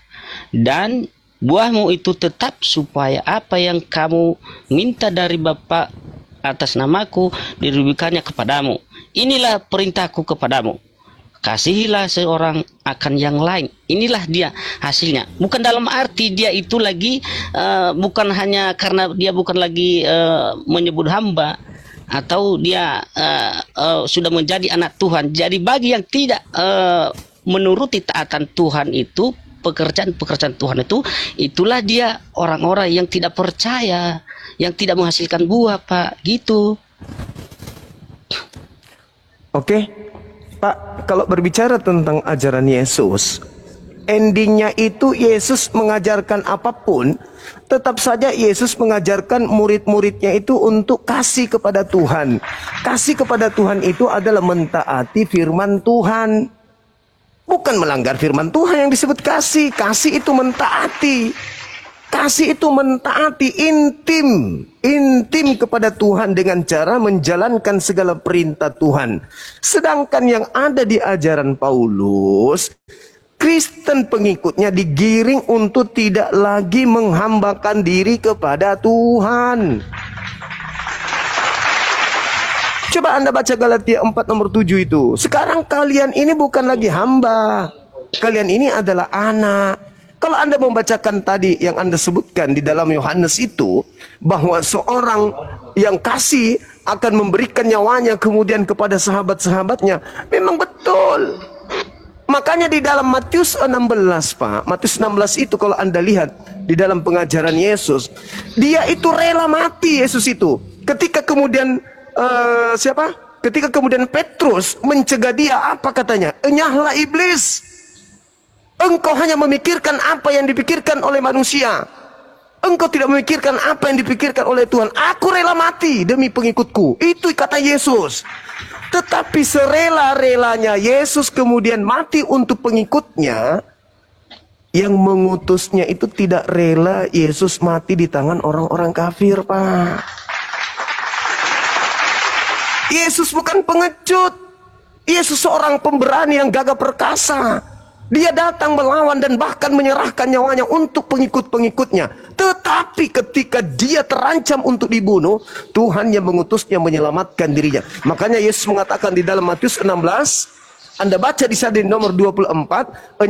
Dan buahmu itu tetap supaya apa yang kamu minta dari Bapa atas namaku diberikannya kepadamu. Inilah perintahku kepadamu. Kasihilah seorang akan yang lain. Inilah dia hasilnya. Bukan dalam arti dia itu lagi bukan hanya karena dia bukan lagi menyebut hamba atau dia sudah menjadi anak Tuhan. Jadi bagi yang tidak menuruti taatan Tuhan itu, pekerjaan Tuhan itu, itulah dia orang-orang yang tidak percaya, yang tidak menghasilkan buah, Pak, gitu. Oke, Pak, kalau berbicara tentang ajaran Yesus, endingnya itu Yesus mengajarkan apapun, tetap saja Yesus mengajarkan murid-muridnya itu untuk kasih kepada Tuhan. Kasih kepada Tuhan itu adalah mentaati firman Tuhan. Bukan melanggar firman Tuhan yang disebut kasih. Kasih itu mentaati. Kasih itu mentaati, intim kepada Tuhan dengan cara menjalankan segala perintah Tuhan. Sedangkan yang ada di ajaran Paulus, Kristen pengikutnya digiring untuk tidak lagi menghambakan diri kepada Tuhan. Coba Anda baca Galatia 4 nomor 7 itu. Sekarang kalian ini bukan lagi hamba. Kalian ini adalah anak. Kalau Anda membacakan tadi yang Anda sebutkan di dalam Yohanes itu, bahwa seorang yang kasih akan memberikan nyawanya kemudian kepada sahabat-sahabatnya, memang betul. Makanya di dalam Matius 16, Pak, Matius 16 itu kalau Anda lihat di dalam pengajaran Yesus, dia itu rela mati, Yesus itu. Ketika kemudian Ketika kemudian Petrus mencegah dia, apa katanya? Enyahlah iblis. Engkau hanya memikirkan apa yang dipikirkan oleh manusia. Engkau tidak memikirkan apa yang dipikirkan oleh Tuhan. Aku rela mati demi pengikutku. Itu kata Yesus. Tetapi serela-relanya Yesus kemudian mati untuk pengikutnya, yang mengutusnya itu tidak rela Yesus mati di tangan orang-orang kafir, Pak. Yesus bukan pengecut. Yesus seorang pemberani yang gagah perkasa. Dia datang melawan dan bahkan menyerahkan nyawanya untuk pengikut-pengikutnya. Tetapi ketika dia terancam untuk dibunuh, Tuhan yang mengutusnya menyelamatkan dirinya. Makanya Yesus mengatakan di dalam Matius 16, Anda baca di sana di nomor 24,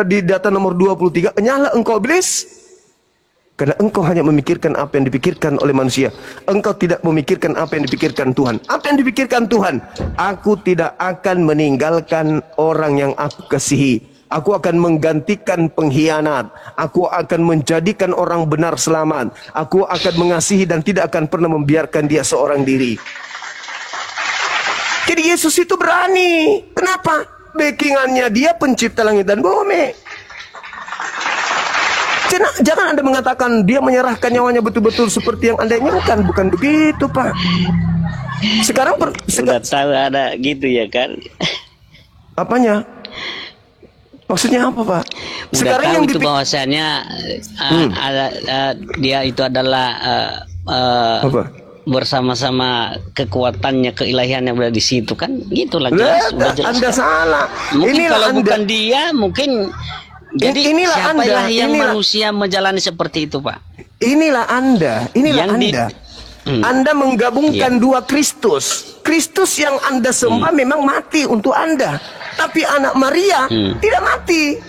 di data nomor 23, enyahlah engkau iblis. Karena engkau hanya memikirkan apa yang dipikirkan oleh manusia. Engkau tidak memikirkan apa yang dipikirkan Tuhan. Apa yang dipikirkan Tuhan? Aku tidak akan meninggalkan orang yang aku kasihi. Aku akan menggantikan pengkhianat. Aku akan menjadikan orang benar selamat. Aku akan mengasihi dan tidak akan pernah membiarkan dia seorang diri. Jadi Yesus itu berani. Kenapa? Backingannya dia pencipta langit dan bumi. Jangan Anda mengatakan dia menyerahkan nyawanya betul-betul seperti yang Anda inginkan. Bukan begitu, Pak. Sekarang sudah tahu ada gitu ya kan? Apanya? Maksudnya apa, Pak? Sekarang yang itu bahwasanya dia itu adalah apa? Bersama-sama kekuatannya, keilahian yang berada di situ kan? Gitulah jelas. Anda salah. Mungkin kalau bukan dia, mungkin. Jadi siapa yang manusia menjalani seperti itu, Pak? Inilah Anda. Anda menggabungkan dua Kristus. Kristus yang Anda sembah memang mati untuk Anda. Tapi anak Maria tidak mati.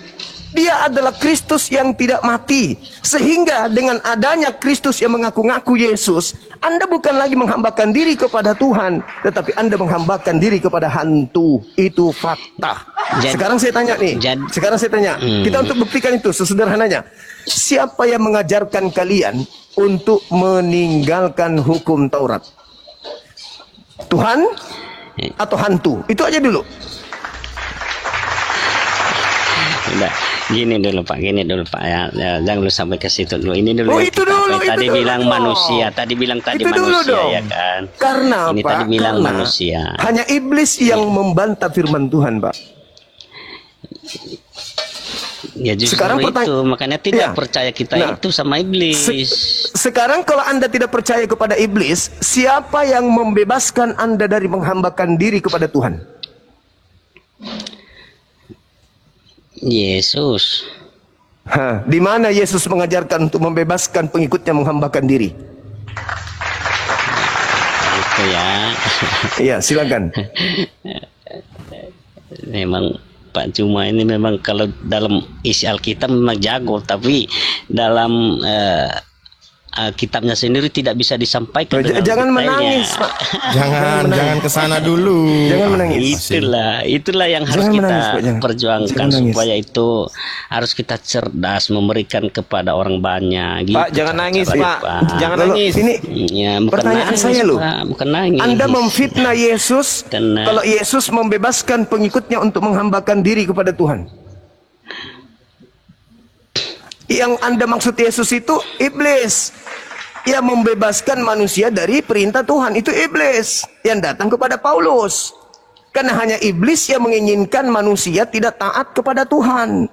Dia adalah Kristus yang tidak mati. Sehingga dengan adanya Kristus yang mengaku-ngaku Yesus, Anda bukan lagi menghambakan diri kepada Tuhan, tetapi Anda menghambakan diri kepada hantu. Itu fakta. Sekarang saya tanya nih. Kita untuk buktikan itu sesederhananya. Siapa yang mengajarkan kalian untuk meninggalkan hukum Taurat? Tuhan atau hantu? Itu aja dulu. Gini dulu Pak ya, jangan lu sampai ke situ dulu. Ini dulu. Oh, itu dulu. Tadi Itu bilang dulu. manusia, tadi bilang tadi Itu dulu manusia dong. ya kan. Karena ini Pak, tadi bilang karena manusia. hanya iblis yang membantah firman Tuhan, Pak. Ya justru Sekarang itu, makanya tidak Ya. percaya kita Nah, itu sama iblis. Sekarang kalau Anda tidak percaya kepada iblis, siapa yang membebaskan Anda dari menghambakan diri kepada Tuhan? Yesus. Di mana Yesus mengajarkan untuk membebaskan pengikutnya menghambakan diri? Itu ya. Iya, silakan. Memang Pak Juma ini memang kalau dalam isi Alkitab memang jago, tapi dalam kitabnya sendiri tidak bisa disampaikan. Jangan menangis, Pak. Jangan ke sana dulu. Jangan menangis. Itulah yang harus Jangan kita menangis, Pak, jangan. perjuangkan Jangan nangis. supaya itu harus kita cerdas memberikan kepada orang banyak. Gitu, Pak, jangan nangis, Pak. Jangan Lalu, nangis. ini Ya, bukan pertanyaan nangis, saya loh. Pak, bukan nangis. Anda memfitnah Yesus Karena- kalau Yesus membebaskan pengikutnya untuk menghambakan diri kepada Tuhan. Yang Anda maksud Yesus itu iblis. Yang membebaskan manusia dari perintah Tuhan itu iblis yang datang kepada Paulus. Karena hanya iblis yang menginginkan manusia tidak taat kepada Tuhan.